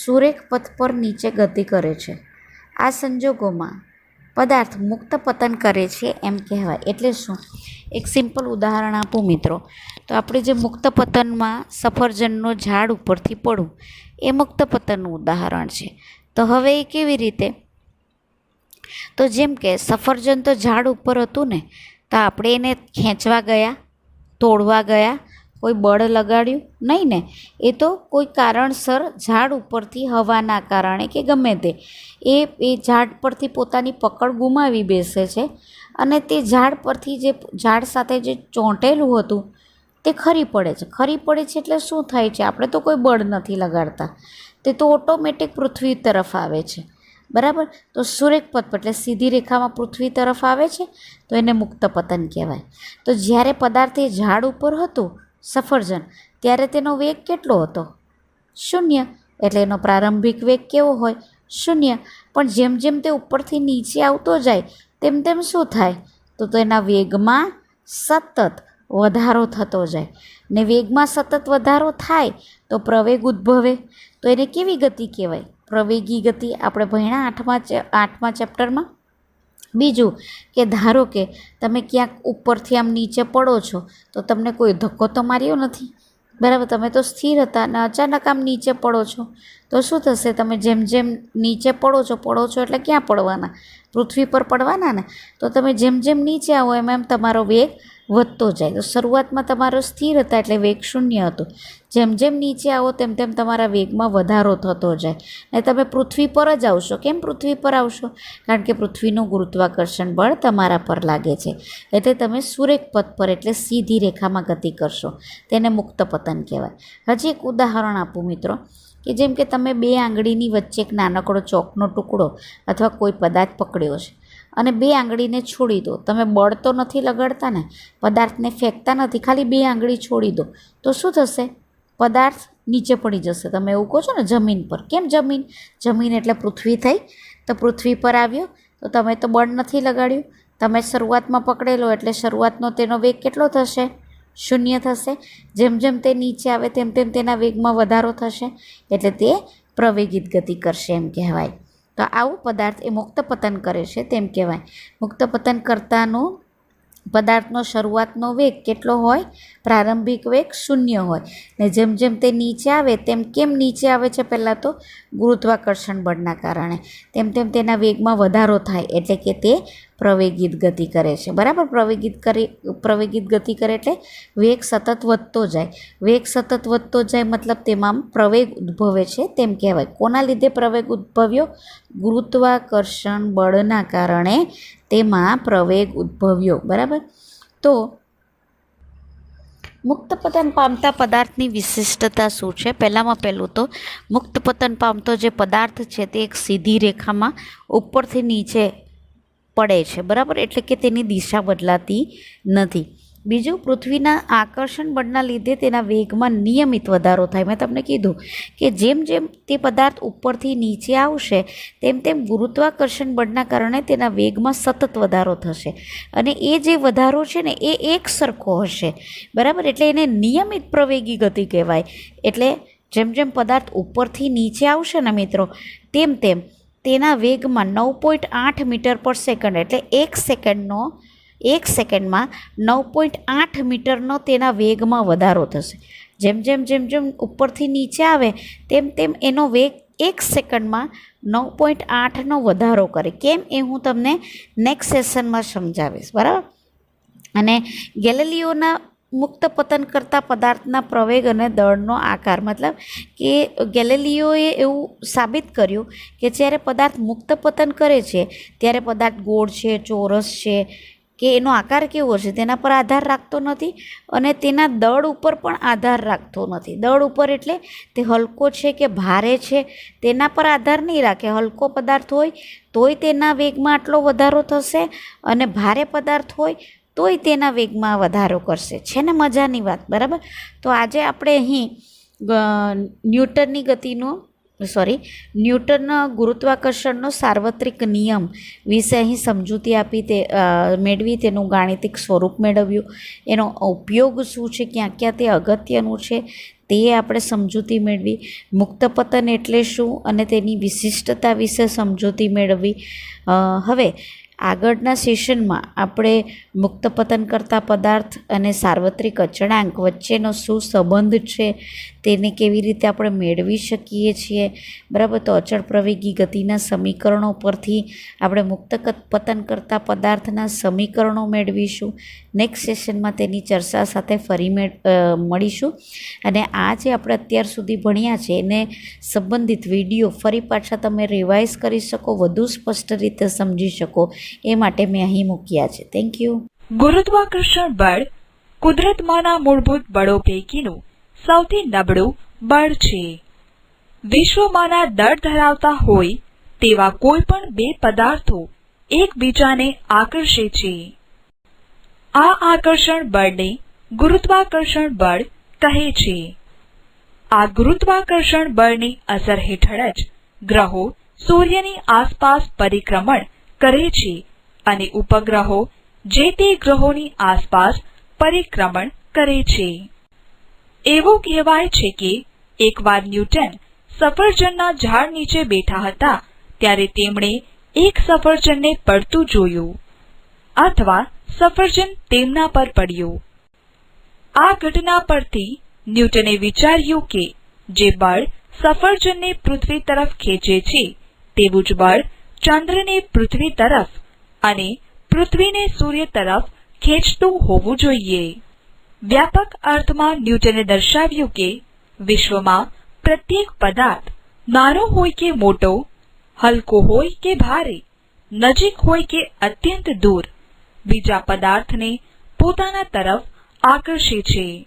સુરેખ પથ પર નીચે ગતિ કરે છે. આ સંજોગોમાં પદાર્થ મુક્ત પતન કરે છે એમ કહેવાય. એટલે શું? એક સિમ્પલ ઉદાહરણ આપું મિત્રો. તો આપણે જે મુક્ત પતનમાં સફરજનનું ઝાડ ઉપરથી પડવું એ મુક્ત પતનનું ઉદાહરણ છે. તો હવે એ કેવી રીતે? તો જેમ કે સફરજન તો ઝાડ ઉપર હતું ને, તો આપણે એને ખેંચવા ગયા, તોડવા ગયા, કોઈ બળ લગાડ્યું નહીં ને. એ તો કોઈ કારણસર ઝાડ ઉપરથી હવાના કારણે કે ગમે તે એ ઝાડ પરથી પોતાની પકડ ગુમાવી બેસે છે અને તે ઝાડ પરથી જે ઝાડ સાથે જે ચોંટેલું હતું તે ખરી પડે છે. ખરી પડે છે એટલે શું થાય છે? આપણે તો કોઈ બળ નથી લગાડતા, તે તો ઓટોમેટિક પૃથ્વી તરફ આવે છે. બરાબર. તો સુરેખપથ પર એટલે સીધી રેખામાં પૃથ્વી તરફ આવે છે તો એને મુક્ત પતન કહેવાય. તો જ્યારે પદાર્થ એ ઝાડ ઉપર હતું સફરજન, ત્યારે તેનો વેગ કેટલો હતો? 0. એટલે એનો પ્રારંભિક વેગ કેવો હોય? 0. પણ જેમ જેમ તે ઉપરથી નીચે આવતો જાય તેમ તેમ શું થાય? તો તેના વેગમાં સતત વધારો થતો જાય. ને વેગમાં સતત વધારો થાય તો પ્રવેગ ઉદ્ભવે. તો એને કેવી ગતિ કહેવાય? પ્રવેગી ગતિ. આપણે ભણ્યા 8મા ચેપ્ટરમાં. બીજું કે ધારો કે તમે ક્યાંક ઉપરથી આમ નીચે પડો છો તો તમને કોઈ ધક્કો તો માર્યો નથી, બરાબર? તમે તો સ્થિર હતા અને અચાનક આમ નીચે પડો છો તો શું થશે? તમે જેમ જેમ નીચે પડો છો એટલે ક્યાં પડવાના? પૃથ્વી પર પડવાના ને. તો તમે જેમ જેમ નીચે આવો એમ તમારો વેગ વધતો જાય. તો શરૂઆતમાં તમારો સ્થિર હતા એટલે વેગ 0 હતો. જેમ જેમ નીચે આવો તેમ તેમ તમારા વેગમાં વધારો થતો જાય અને તમે પૃથ્વી પર જ આવશો. કેમ પૃથ્વી પર આવશો? કારણ કે પૃથ્વીનું ગુરુત્વાકર્ષણ બળ તમારા પર લાગે છે. એટલે તમે સુરેખપથ પર એટલે સીધી રેખામાં ગતિ કરશો. તેને મુક્ત પતન કહેવાય. હજી એક ઉદાહરણ આપું મિત્રો, કે જેમ કે તમે 2 આંગળીની વચ્ચે એક નાનકડો ચોકનો ટુકડો અથવા કોઈ પદાર્થ પકડ્યો છે અને 2 આંગળીને છોડી દો. તમે બળ તો નથી લગાડતા ને, પદાર્થને ફેંકતા નથી, ખાલી 2 આંગળી છોડી દો તો શું થશે? પદાર્થ નીચે પડી જશે. તમે એવું કહો છો ને જમીન પર. કેમ જમીન? જમીન એટલે પૃથ્વી થઈ. તો પૃથ્વી પર આવ્યો તો તમે તો બળ નથી લગાડ્યું, તમે શરૂઆતમાં પકડેલો એટલે શરૂઆતનો તેનો વેગ કેટલો થશે? 0 થશે. જેમ જેમ તે નીચે આવે તેમ તેમ તેના વેગમાં વધારો થશે એટલે તે પ્રવેગિત ગતિ કરશે એમ કહેવાય. તો આવું પદાર્થ એ મુક્ત પતન કરે છે તેમ કહેવાય. મુક્ત પતન કરતાનો પદાર્થનો શરૂઆતનો વેગ કેટલો હોય? પ્રારંભિક વેગ 0 હોય. ને જેમ જેમ તે નીચે આવે તેમ કેમ નીચે આવે છે? પહેલાં તો ગુરુત્વાકર્ષણ બળના કારણે. તેમ તેમ તેના વેગમાં વધારો થાય એટલે કે તે પ્રવેગિત ગતિ કરે છે. બરાબર? પ્રવેગિત ગતિ કરે એટલે વેગ સતત વધતો જાય. વેગ સતત વધતો જાય મતલબ તેમાં પ્રવેગ ઉદ્ભવે છે તેમ કહેવાય. કોના લીધે પ્રવેગ ઉદ્ભવ્યો? ગુરુત્વાકર્ષણ બળના કારણે તેમાં પ્રવેગ ઉદ્ભવ્યો. બરાબર? તો મુક્ત પતન પામતા પદાર્થની વિશિષ્ટતા શું છે? પહેલાં તો મુક્ત પતન પામતો જે પદાર્થ છે તે એક સીધી રેખામાં ઉપરથી નીચે પડે છે. બરાબર? એટલે કે તેની દિશા બદલાતી નથી. બીજું, પૃથ્વીના આકર્ષણ બળના લીધે તેના વેગમાં નિયમિત વધારો થાય. મેં તમને કીધું કે જેમ જેમ તે પદાર્થ ઉપરથી નીચે આવશે તેમ તેમ ગુરુત્વાકર્ષણ બળના કારણે તેના વેગમાં સતત વધારો થશે અને એ જે વધારો છે ને એ એક સરખો હશે. બરાબર? એટલે એને નિયમિત પ્રવેગી ગતિ કહેવાય. એટલે જેમ જેમ પદાર્થ ઉપરથી નીચે આવશે ને મિત્રો તેમ તેમ તેના વેગમાં 9.8 મીટર પર સેકન્ડ એટલે 1 સેકન્ડમાં 9.8 મીટરનો તેના વેગમાં વધારો થશે. જેમ જેમ ઉપરથી નીચે આવે તેમ તેમ એનો વેગ 1 સેકન્ડમાં 9.8નો વધારો કરે. કેમ એ હું તમને નેક્સ્ટ સેશનમાં સમજાવીશ. બરાબર? અને ગેલિલિયોના મુક્ત પતન કરતા પદાર્થના પ્રવેગ અને દળનો આકાર, મતલબ કે ગેલિલિયોએ એવું સાબિત કર્યું કે જ્યારે પદાર્થ મુક્ત પતન કરે છે ત્યારે પદાર્થ ગોળ છે, ચોરસ છે કે એનો આકાર કેવો છે તેના પર આધાર રાખતો નથી અને તેના દળ ઉપર પણ આધાર રાખતો નથી. દળ ઉપર એટલે તે હલકો છે કે ભારે છે તેના પર આધાર નહીં રાખે. હલકો પદાર્થ હોય તોય તેના વેગમાં આટલો વધારો થશે અને ભારે પદાર્થ હોય તોય તેના વેગમાં વધારો કરશે. છે ને મજાની વાત? બરાબર? તો આજે આપણે અહીં ન્યૂટનના ગુરુત્વાકર્ષણનો સાર્વત્રિક નિયમ વિશે અહીં સમજૂતી આપી, તે મેળવી, તેનું ગાણિતિક સ્વરૂપ મેળવ્યું, એનો ઉપયોગ શું છે, ક્યાં ક્યાં તે અગત્યનું છે તે આપણે સમજૂતી મેળવી. મુક્ત પતન એટલે શું અને તેની વિશિષ્ટતા વિશે સમજૂતી મેળવી. હવે આગળના સેશનમાં આપણે મુક્ત પતન કરતા પદાર્થ અને સાર્વત્રિક અચળાંક વચ્ચેનો શું સંબંધ છે તેને કેવી રીતે આપણે મેળવી શકીએ છીએ. બરાબર? તો અચળ પ્રવેગી ગતિના સમીકરણો પરથી આપણે મુક્ત પતન કરતા પદાર્થના સમીકરણો મેળવીશું. નેક્સ્ટ સેશનમાં તેની ચર્ચા સાથે ફરી મળીશું અને આ જે આપણે અત્યાર સુધી ભણ્યા છે એને સંબંધિત વિડીયો ફરી પાછા તમે રિવાઇઝ કરી શકો, વધુ સ્પષ્ટ રીતે સમજી શકો એ માટે મેં અહીં મૂક્યા છે. Thank you. ગુરુત્વાકર્ષણ બળ કુદરતમાંના મૂળભૂત બળો પૈકીનું સૌથી નબળું બળ છે. વિશ્વમાંના દળ ધરાવતા હોય તેવા કોઈ પણ બે પદાર્થો એકબીજાને આકર્ષે છે. આ આકર્ષણ બળને ગુરુત્વાકર્ષણ બળ કહે છે. આ ગુરુત્વાકર્ષણ બળની અસર હેઠળ જ ગ્રહો સૂર્યની આસપાસ પરિક્રમણ કરે છે અને ઉપગ્રહો જે તે ગ્રહોની આસપાસ પરિક્રમણ કરે છે. એવું કહેવાય છે કે એકવાર ન્યૂટન સફરજનના ઝાડ નીચે બેઠા હતા ત્યારે તેમણે એક સફરજનને પડતું જોયું અથવા સફરજન તેમના પર પડ્યું. આ ઘટના પરથી ન્યૂટને વિચાર્યું કે જે બળ સફરજનને પૃથ્વી તરફ ખેંચે છે તેવું જ બળ ચંદ્રને પૃથ્વી તરફ અને પૃથ્વીને સૂર્ય તરફ ખેંચતું હોવું જોઈએ. વ્યાપક અર્થમાં ન્યૂટને દર્શાવ્યું કે વિશ્વમાં પ્રત્યેક પદાર્થ નાનો હોય કે મોટો, હલકો હોય કે ભારે, નજીક હોય કે અત્યંત દૂર, બીજા પદાર્થને પોતાના તરફ આકર્ષે છે.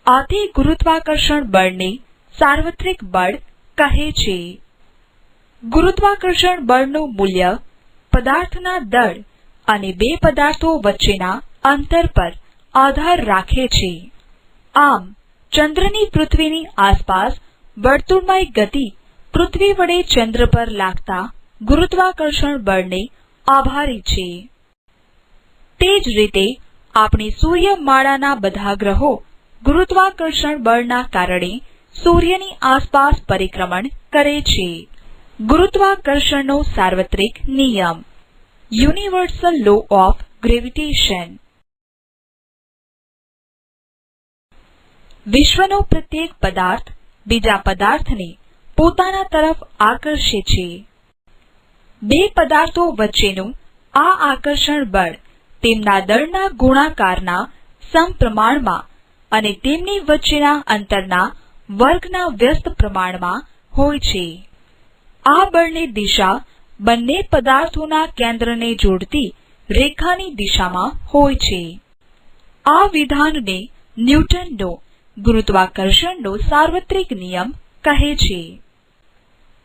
આથી ગુરુત્વાકર્ષણ બળને સાર્વત્રિક બળ કહે છે. ગુરુત્વાકર્ષણ બળનું મૂલ્ય પદાર્થના દળ અને બે પદાર્થો વચ્ચેના અંતર પર આધાર રાખે છે. આમ ચંદ્રની પૃથ્વીની આસપાસ વર્તુળમય ગતિ પૃથ્વી વડે ચંદ્ર પર લાગતા ગુરુત્વાકર્ષણ બળને આભારી છે. તે જ રીતે આપણી સૂર્યમાળાના બધા ગ્રહો ગુરુત્વાકર્ષણ બળના કારણે સૂર્યની આસપાસ પરિક્રમણ કરે છે. ગુરુત્વાકર્ષણનો સાર્વત્રિક નિયમ, યુનિવર્સલ લો ઓફ ગ્રેવિટેશન. વિશ્વનો પ્રત્યેક પદાર્થ બીજા પદાર્થને પોતાના તરફ આકર્ષે છે. બે પદાર્થો વચ્ચેનું આ આકર્ષણ બળ તેમના દળના ગુણાકારના સમપ્રમાણમાં અને તેમની વચ્ચેના અંતરના વર્ગના વ્યસ્ત પ્રમાણમાં હોય છે. આ બળની દિશા બંને પદાર્થોના કેન્દ્રને જોડતી રેખાની દિશામાં હોય છે. આ વિધાનને ન્યૂટનનો ગુરુત્વાકર્ષણનો સાર્વત્રિક નિયમ કહે છે.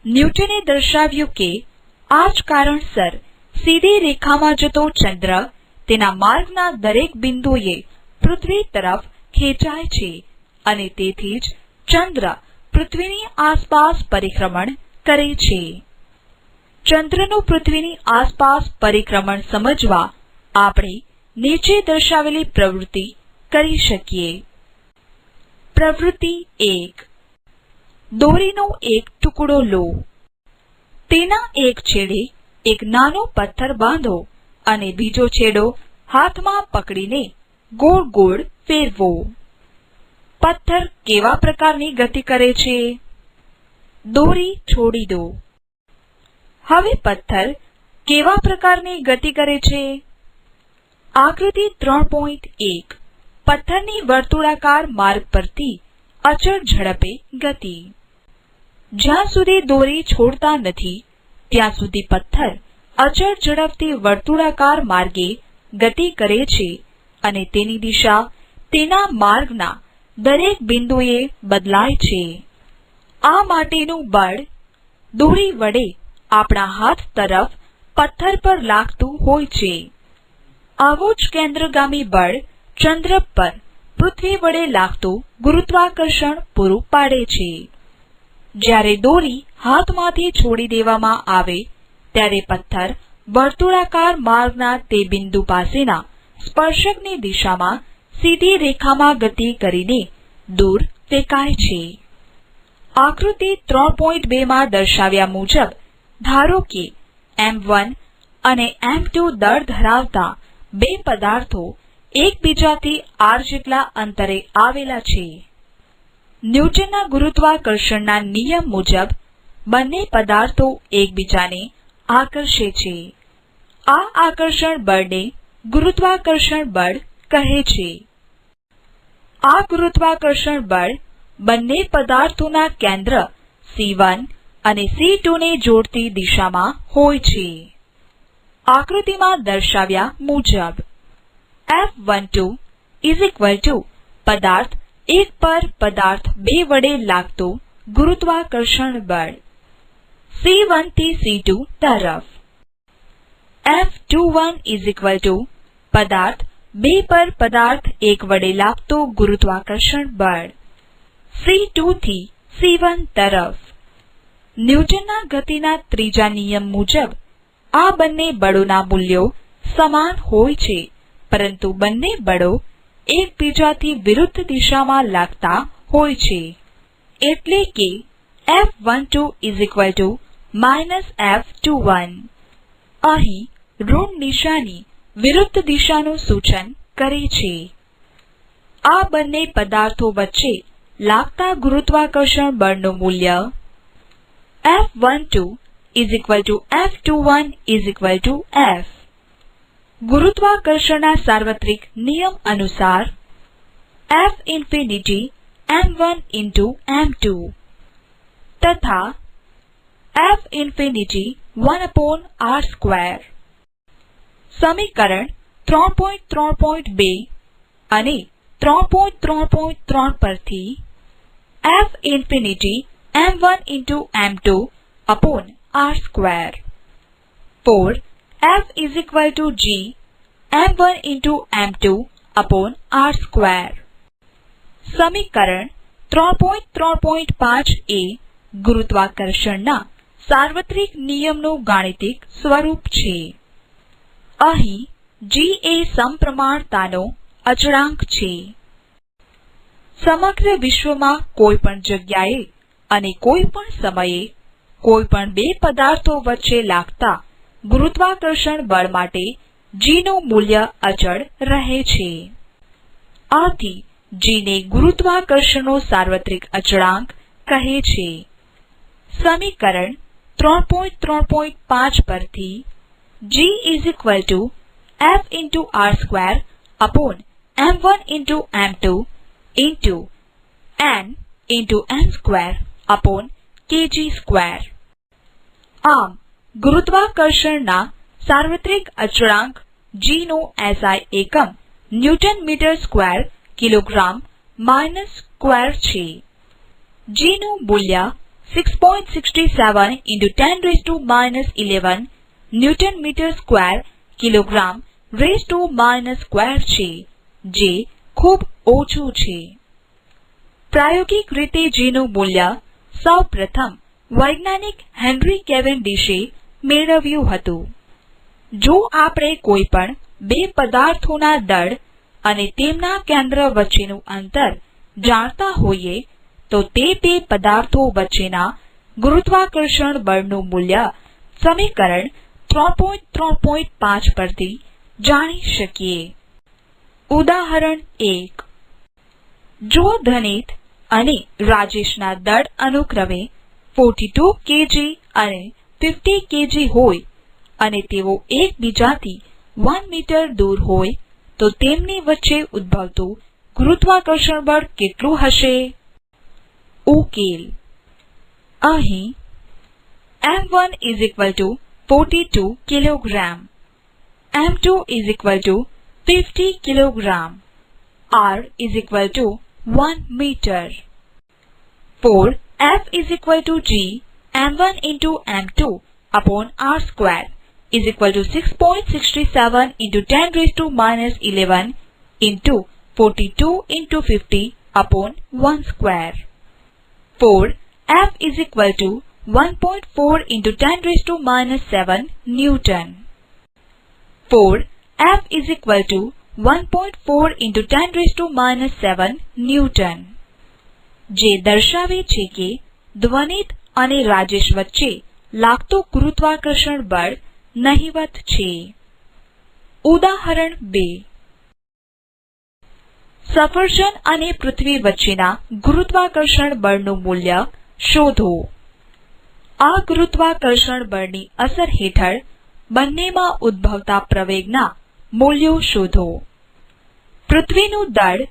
ન્યૂટને દર્શાવ્યું કે આ જ કારણસર સીધી રેખામાં જતો ચંદ્ર તેના માર્ગના દરેક બિંદુએ પૃથ્વી તરફ ખેંચાય છે અને તેથી જ ચંદ્ર પૃથ્વીની આસપાસ પરિક્રમણ કરે છે. ચંદ્રનું પૃથ્વીની આસપાસ પરિક્રમણ સમજવા આપણે નીચે દર્શાવેલી પ્રવૃત્તિ કરી શકીએ. પ્રવૃત્તિ 1. દોરીનો એક ટુકડો લો. તેના એક છેડે એક નાનો પથ્થર બાંધો અને બીજો છેડો હાથમાં પકડીને ગોળ ગોળ ફેરવો. પથ્થર કેવા પ્રકારની ગતિ કરે છે? દોરી છોડી દો. હવે પથ્થર કેવા પ્રકારની ગતિ કરે છે? આકૃતિ 3.1 પથ્થરની વર્તુળાકાર માર્ગ પરથી અચળ ઝડપે ગતિ. જ્યાં સુધી દોરી છોડતા નથી ત્યાં સુધી પથ્થર અચળ ઝડપથી વર્તુળાકાર માર્ગે ગતિ કરે છે અને તેની દિશા તેના માર્ગના દરેક બિંદુએ બદલાય છે. આ માટેનું બળ દોરી વડે આપણા હાથ તરફ પથ્થર પર લાગતું હોય છે. આવું જ કેન્દ્રગામી બળ ચંદ્ર પર પૃથ્વી વડે લાગતું ગુરુત્વાકર્ષણ પૂરું પાડે છે. જ્યારે દોરી હાથમાંથી છોડી દેવામાં આવે ત્યારે પથ્થર વર્તુળાકાર માર્ગના તે બિંદુ પાસેના સ્પર્શકની દિશામાં સીધી રેખામાં ગતિ કરીને દૂર ફેંકાય છે. આકૃતિ 3.2 માં દર્શાવ્યા મુજબ ધારો કે m1 અને m2 દળ ધરાવતા બે પદાર્થો એકબીજાથી r જેટલા અંતરે આવેલા છે. ન્યૂટનના ગુરુત્વાકર્ષણના નિયમ મુજબ બંને પદાર્થો એકબીજાને આકર્ષે છે. આ આકર્ષણ બળને ગુરુત્વાકર્ષણ બળ કહે છે. આ ગુરુત્વાકર્ષણ બળ બંને પદાર્થોના કેન્દ્ર C1 અને C2 ને જોડતી દિશામાં હોય છે. આકૃતિમાં દર્શાવ્યા મુજબ F12 પદાર્થ 1 પર પદાર્થ 2 વડે લાગતું ગુરુત્વાકર્ષણ બળ. C1 થી C2 તરફ. F21 ઇઝ ઇક્વલ ટુ પદાર્થ 2 પર પદાર્થ 1 વડે લાગતો ગુરુત્વાકર્ષણ બળ C2 થી C1 તરફ. ન્યૂટનના ગતિના ત્રીજા નિયમ મુજબ આ બંને બળોના મૂલ્યો સમાન હોય છે, પરંતુ બંને બળો એકબીજાથી વિરુદ્ધ દિશામાં લાગતા હોય છે. એટલે કે F12 is equal to -F21. અહીં ઋણ નિશાની વિરુદ્ધ દિશાનું સૂચન કરે છે. આ બંને પદાર્થો વચ્ચે લાગતા ગુરુત્વાકર્ષણ બળનું મૂલ્ય F12 is equal to F21 is equal to F. ગુરુત્વાકર્ષણના સાર્વત્રિક નિયમ અનુસાર F infinity m1 into m2 તથા F ઇન્ફિનિટી 1/r². સમીકરણ 3.3.2 અને 3.3.3 પરથી F infinity m1 into m2 upon r². For F is equal to G m1 into m2 upon r². સમીકરણ 3.3.5 એ ગુરુત્વાકર્ષણના સાર્વત્રિક નિયમનું ગાણિતિક સ્વરૂપ છે. અહીં G એ સમપ્રમાણતાનો અચળાંક છે. સમગ્ર વિશ્વમાં કોઈ પણ જગ્યાએ અને કોઈ પણ સમયે કોઈ પણ બે પદાર્થો વચ્ચે લાગતા ગુરુત્વાકર્ષણ બળ માટે G નું મૂલ્ય અચળ રહે છે. આથી G ને ગુરુત્વાકર્ષણનો સાર્વત્રિક અચળાંક કહે છે. સમીકરણ 3.3.5 પરથી G is equal to F into r² upon m1 into m2 into n into m² upon kg². આમ ગુરુત્વાકર્ષણના સાર્વત્રિક અચળાંક G નો SI એકમ newton metre square kilogram minus square છે. G નું મૂલ્ય 6.67 into 10⁻⁻11 newton metre square kilogram ⁻⁻² છે, જે ખૂબ ઓછું છે. પ્રાયોગિક રીતે G નું મૂલ્ય સૌ પ્રથમ વૈજ્ઞાનિક હેનરી કેવેન્ડિશે મેળવ્યું હતું. જો આપણે કોઈ પણ બે પદાર્થોના દળ અને તેમના કેન્દ્ર વચ્ચેનું અંતર જાણતા હોઈએ તો તે બે પદાર્થો વચ્ચેના ગુરુત્વાકર્ષણ બળનું મૂલ્ય સમીકરણ 3.3.5 પરથી જાણી શકીએ. ઉદાહરણ 1. જો ધનિત અને રાજેશના દળ અનુક્રમે 42 kg અને 50 kg હોય અને તેઓ એકબીજાથી 1 મીટર દૂર હોય તો તેમની વચ્ચે ઉદ્ભવતું ગુરુત્વાકર્ષણ બળ કેટલું હશે? ઉકેલ. અહીં m1 is equal to 42 kilogram, m2 is equal to 50 kilogram, r is equal to 1 meter. For F is equal to G m1 into m2 upon r² is equal to 6.67 into 10⁻⁻11 into 42 into 50 upon 1². For F is equal to 1.4 into 10⁻⁷ Newton. For F is equal to 1.4 into 10⁻⁷ Newton. જે દર્શાવે છે કે ધ્વનિત અને રાજેશ વચ્ચે લાગતું ગુરુત્વાકર્ષણ બળ નહિવત છે. ઉદાહરણ 2. સફરજન અને પૃથ્વી વચ્ચેના ગુરુત્વાકર્ષણ બળનું મૂલ્ય શોધો. આ ગુરુત્વાકર્ષણ બળની અસર હેઠળ બંનેમાં ઉદ્ભવતા પ્રવેગના મૂલ્યો શોધો. પૃથ્વીનું દળ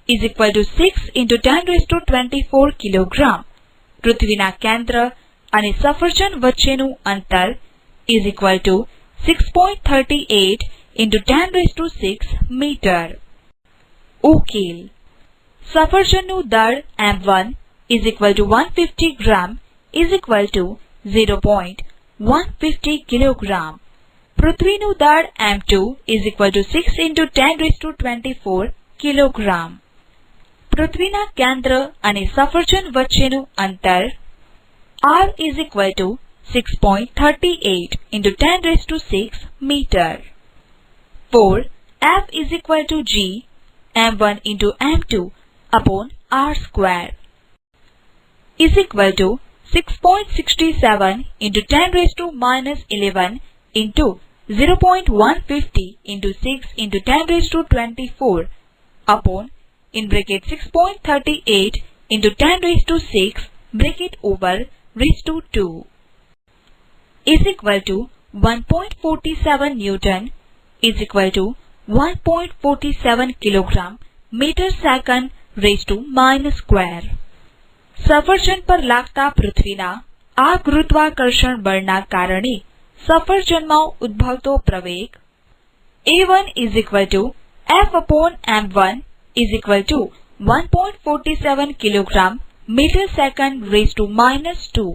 is equal to 6 into 10⁻24 kilogram. પૃથ્વીના કેન્દ્ર અને સફરજન વચ્ચેનું અંતર is equal to 6.38 into 10⁻6 meter. ઉકેલ. સફરજનનું દળ m1 is equal to 150 gram is equal to 0.150 kilogram. પૃથ્વીનું દળ m2 is equal to 6 into 10⁻24 kilogram. પૃથ્વીના કેન્દ્ર અને સફરજન વચ્ચેનું અંતર r is equal to 6.38 into 10⁻6 meter. 4. F is equal to G m1 into m2 upon r square is equal to 6.67 into 10⁻11 into 0.150 into 6 into 10⁻24 upon in bracket 6.38 into 10⁻6 bracket over raised to 2 is equal to 1.47 Newton is equal to 1.47 kilogram meter second raised to minus square. સફરજન પર લાગતા પૃથ્વીના આ ગુરુત્વાકર્ષણ બળના કારણે સફરજનમાં ઉદ્ભવતો પ્રવેગ A1 is equal to F upon m1 is equal to 1.47 kilogram meter second raised to minus 2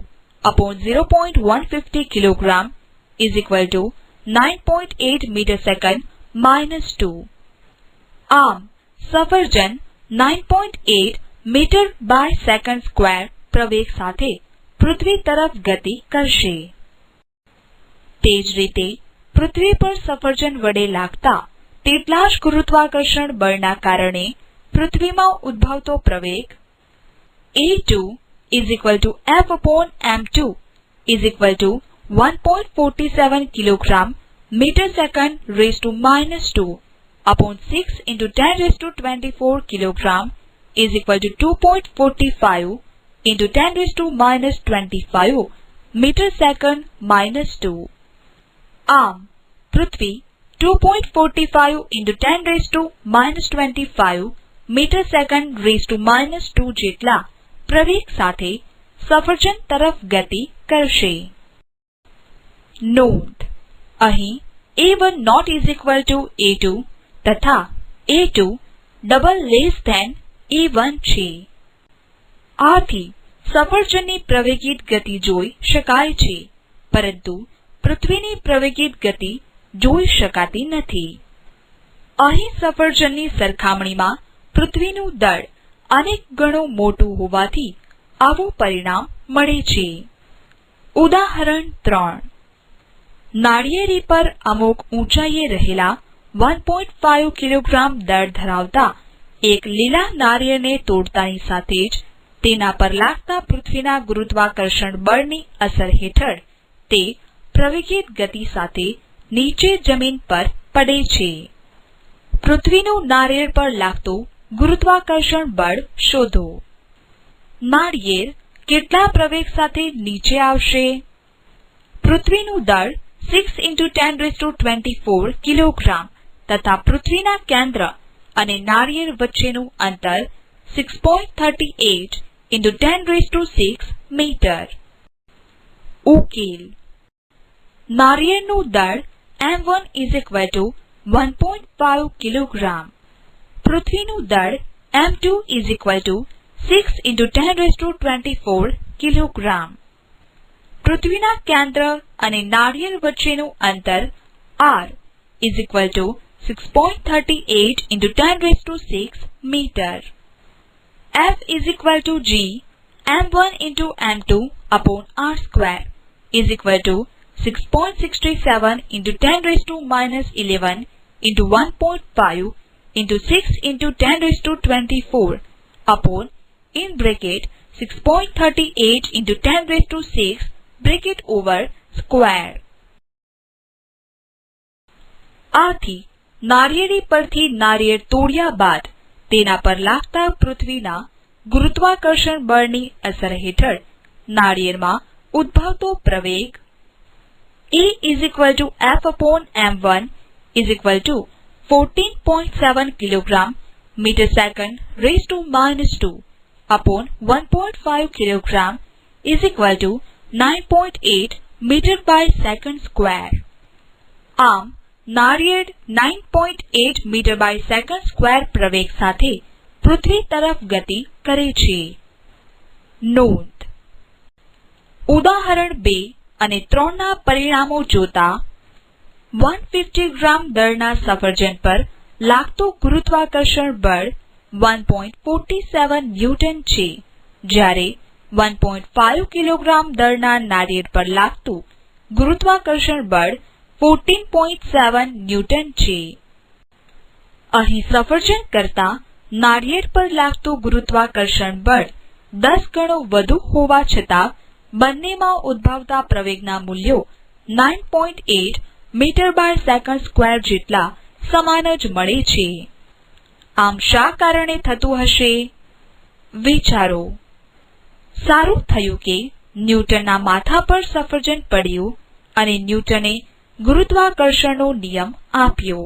upon 0.150 kilogram is equal to 9.8 meter second minus 2. આમ સફરજન 9.8 મીટર બાય સેકન્ડ સ્ક્વેર પ્રવેગ સાથે પૃથ્વી તરફ ગતિ કરશે. તે જ રીતે પૃથ્વી પર સફરજન વડે લાગતા તેટલા જ ગુરુત્વાકર્ષણ બળના કારણે પૃથ્વીમાં ઉદ્ભવતો પ્રવેગ A2 is equal to F upon m2 is equal to 1.47 kilogram meter second raised to minus 2 upon 6 into 10⁻24 kilogram is equal to 2.45 into 10⁻25 meter second minus 2. આમ પૃથ્વી 2.45 into 10⁻25 meter second raised to minus 2 જેટલા પ્રવેગ સાથે સફરજન તરફ ગતિ કરશે. નોંધ, અહીં A1 not is equal to A2 તથા A2 double less than A1 છે. આથી સફરજનની પ્રવેગિત ગતિ જોઈ શકાય છે, પરંતુ પૃથ્વીની પ્રવેગિત ગતિ જોઈ શકાતી નથી. અહીં સફરજનની સરખામણીમાં પૃથ્વીનું દળ અનેક ગણું મોટું હોવાથી આવું પરિણામ મળે છે. ઉદાહરણ 3. નાળિયેરી પર અમુક ઊંચાઈએ રહેલા 1.5 કિલોગ્રામ દળ ધરાવતા એક લીલા નારિયેળને તોડતાની સાથે જ તેના પર લાગતા પૃથ્વીના ગુરુત્વાકર્ષણ બળની અસર હેઠળ તે પ્રવેગિત ગતિ સાથે નીચે જમીન પર પડે છે. પૃથ્વીનું નારિયેળ પર લાગતું ગુરુત્વાકર્ષણ બળ શોધો. નાળિયેર કેટલા પ્રવેગ સાથે નીચે આવશે? પૃથ્વીનું દળ 6 into 10⁻24 કિલોગ્રામ તથા પૃથ્વીના કેન્દ્ર અને નાળિયેર વચ્ચેનું અંતર 6.38 into 10⁻6 મીટર. ઉકેલ. નાળિયેરનું દળ m1 is equal to 1.5 kilogram. પૃથ્વીનું દળ m2 is equal to 6 into 10⁻24 kilogram. પૃથ્વીના કેન્દ્ર અને નાળિયેર વચ્ચેનું અંતર r is equal to 6.38 into 10⁻6 meter. F is equal to G m1 into m2 upon r square is equal to 6.67 into 10⁻11 into 1.5 into 6 into 10⁻24 upon in bracket 6.38 into 10⁻6 bracket over square. આથી નારિયેળી પરથી નારિયેળ તોડ્યા બાદ તેના પર લાગતા પૃથ્વીના ગુરુત્વાકર્ષણ બળની અસર હેઠળ નારિયેળમાં ઉદ્ભવતો પ્રવેગ A is equal to F upon m1 is equal to 14.7 kilogram meter second raised to minus 2 upon 1.5 kilogram is equal to 9.8 meter by second square. આમ નારિયેળ 9.8 મીટર બાય સેકન્ડ સ્ક્વેર પ્રવેગ સાથે પૃથ્વી તરફ ગતિ કરે છે. નોંધ, ઉદાહરણ 2 અને 3ના પરિણામો જોતા 150 ગ્રામ દળના સફરજન પર લાગતું ગુરુત્વાકર્ષણ બળ 1.47 ન્યૂટન છે, જ્યારે 1.5 કિલોગ્રામ દળના નારિયેળ પર લાગતું ગુરુત્વાકર્ષણ બળ 14.7 ન્યૂટન છે. અહીં સફરજન કરતા નારિયેળ પર લાગતું ગુરુત્વાકર્ષણ બળ 10 ગણું વધુ હોવા છતાં બંનેમાં ઉદ્ભવતા પ્રવેગના મૂલ્યો 9.8 મીટર બાય સેકન્ડ સ્ક્વેર જેટલા સમાન જ મળે છે. આમ શા કારણે થતું હશે? વિચારો. સારું થયું કે ન્યૂટનના માથા પર સફરજન પડ્યું અને ન્યૂટને ગુરુત્વાકર્ષણનો નિયમ આપ્યો.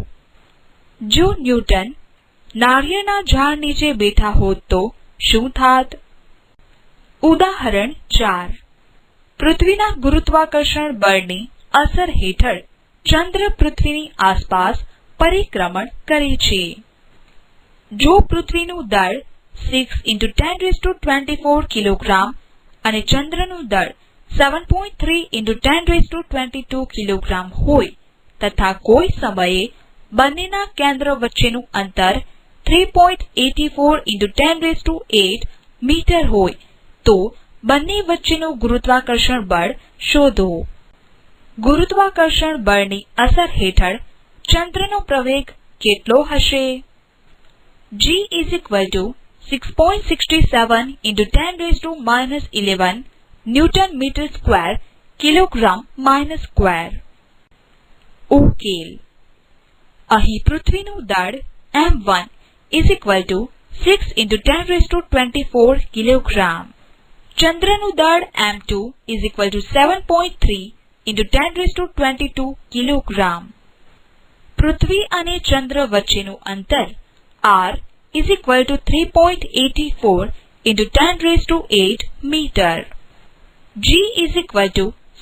જો ન્યૂટન નારિયેળના ઝાડ નીચે બેઠા હોત તો શું થાત? ઉદાહરણ 4. પૃથ્વીના ગુરુત્વાકર્ષણ બળની અસર હેઠળ ચંદ્ર પૃથ્વીની આસપાસ પરિક્રમણ કરે છે. જો પૃથ્વીનું દળ 6 × 1024 કિલોગ્રામ અને ચંદ્રનું દળ 7.3 × 1022 કિલોગ્રામ હોય તથા કોઈ સમયે બંનેના કેન્દ્ર વચ્ચેનું અંતર 3.84 × 10⁸ મીટર હોય તો બંને વચ્ચેનું ગુરુત્વાકર્ષણ બળ શોધો. ગુરુત્વાકર્ષણ બળની અસર હેઠળ ચંદ્રનો પ્રવેગ કેટલો હશે? G = 6.67 × 10⁻11 newton metre square kilogram minus square. ઉકેલ. અહીં પૃથ્વીનું દળ m1 = 6 × 1024 કિલોગ્રામ, ચંદ્રનું દળ m2 = 7.3 × 1022 કિલોગ્રામ. પૃથ્વી અને ચંદ્ર વચ્ચેનું અંતર r = 3.84 × 10⁸ metre. G =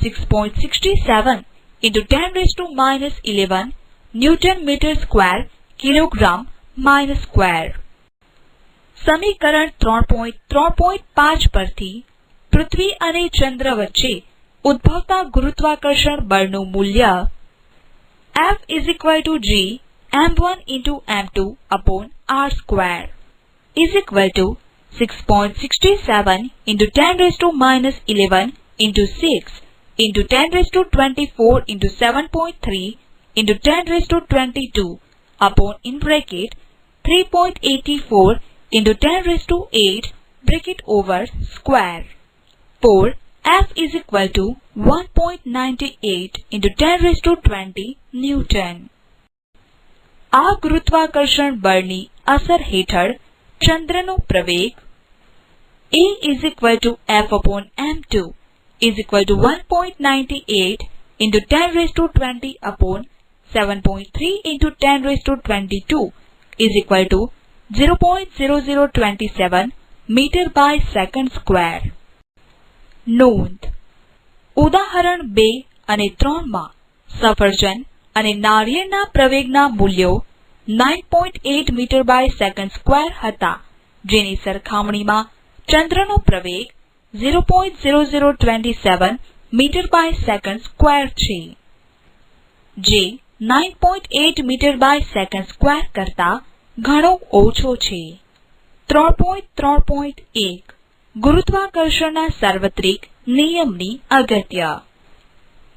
6.67 × 10⁻11 newton metre square kilogram minus square. સમીકરણ 3.3.5 પરથી પૃથ્વી અને ચંદ્ર વચ્ચે ઉદ્ભવતા ગુરુત્વાકર્ષણ બળનું મૂલ્ય F = G m1 × m2/r² = 6.67 × 10⁻11 × 6 × 1024 × 7.3 × 1022 3.84 × 10⁸ for F = 1.98 × 1020 newton. આ ગુરુત્વાકર્ષણ બળની અસર હેઠળ ચંદ્રનો પ્રવેગ A = F/m2 = 1.98 × 1020 7.3 × 1022 0.0027 metre by second square. નોંધ. ઉદાહરણ 2 અને 3માં સફરજન અને નારિયેળના પ્રવેગના મૂલ્યો 9.8 મીટર બાય સેકન્ડ સ્ક્વેર હતા, જેની સરખામણીમાં ચંદ્રનો પ્રવેગ 0.0027 મીટર બાય સેકન્ડ સ્ક્વેર છે, જે 9.8 મીટર બાય સેકન્ડ સ્ક્વેર કરતા ઘણો ઓછો છે. 3.3.1 ગુરુત્વાકર્ષણના સાર્વત્રિક નિયમની અગત્ય.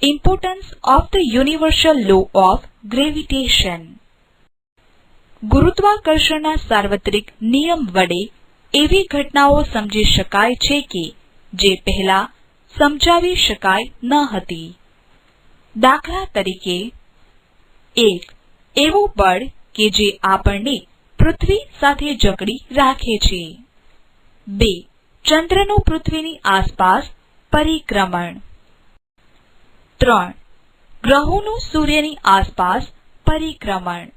Importance of the universal law of gravitation. ગુરુત્વાકર્ષણના સાર્વત્રિક નિયમ વડે એવી ઘટનાઓ સમજી શકાય છે કે જે પહેલા સમજાવી શકાય ન હતી. દાખલા તરીકે, 1. એવું બળ કે જે આપણને પૃથ્વી સાથે જકડી રાખે છે. 2. ચંદ્રનું પૃથ્વીની આસપાસ પરિક્રમણ. 3. ગ્રહોનું સૂર્યની આસપાસ પરિક્રમણ.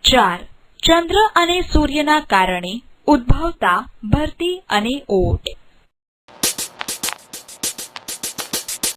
4. ચંદ્ર અને સૂર્યના કારણે ઉદ્ભવતા ભરતી અને ઓટ.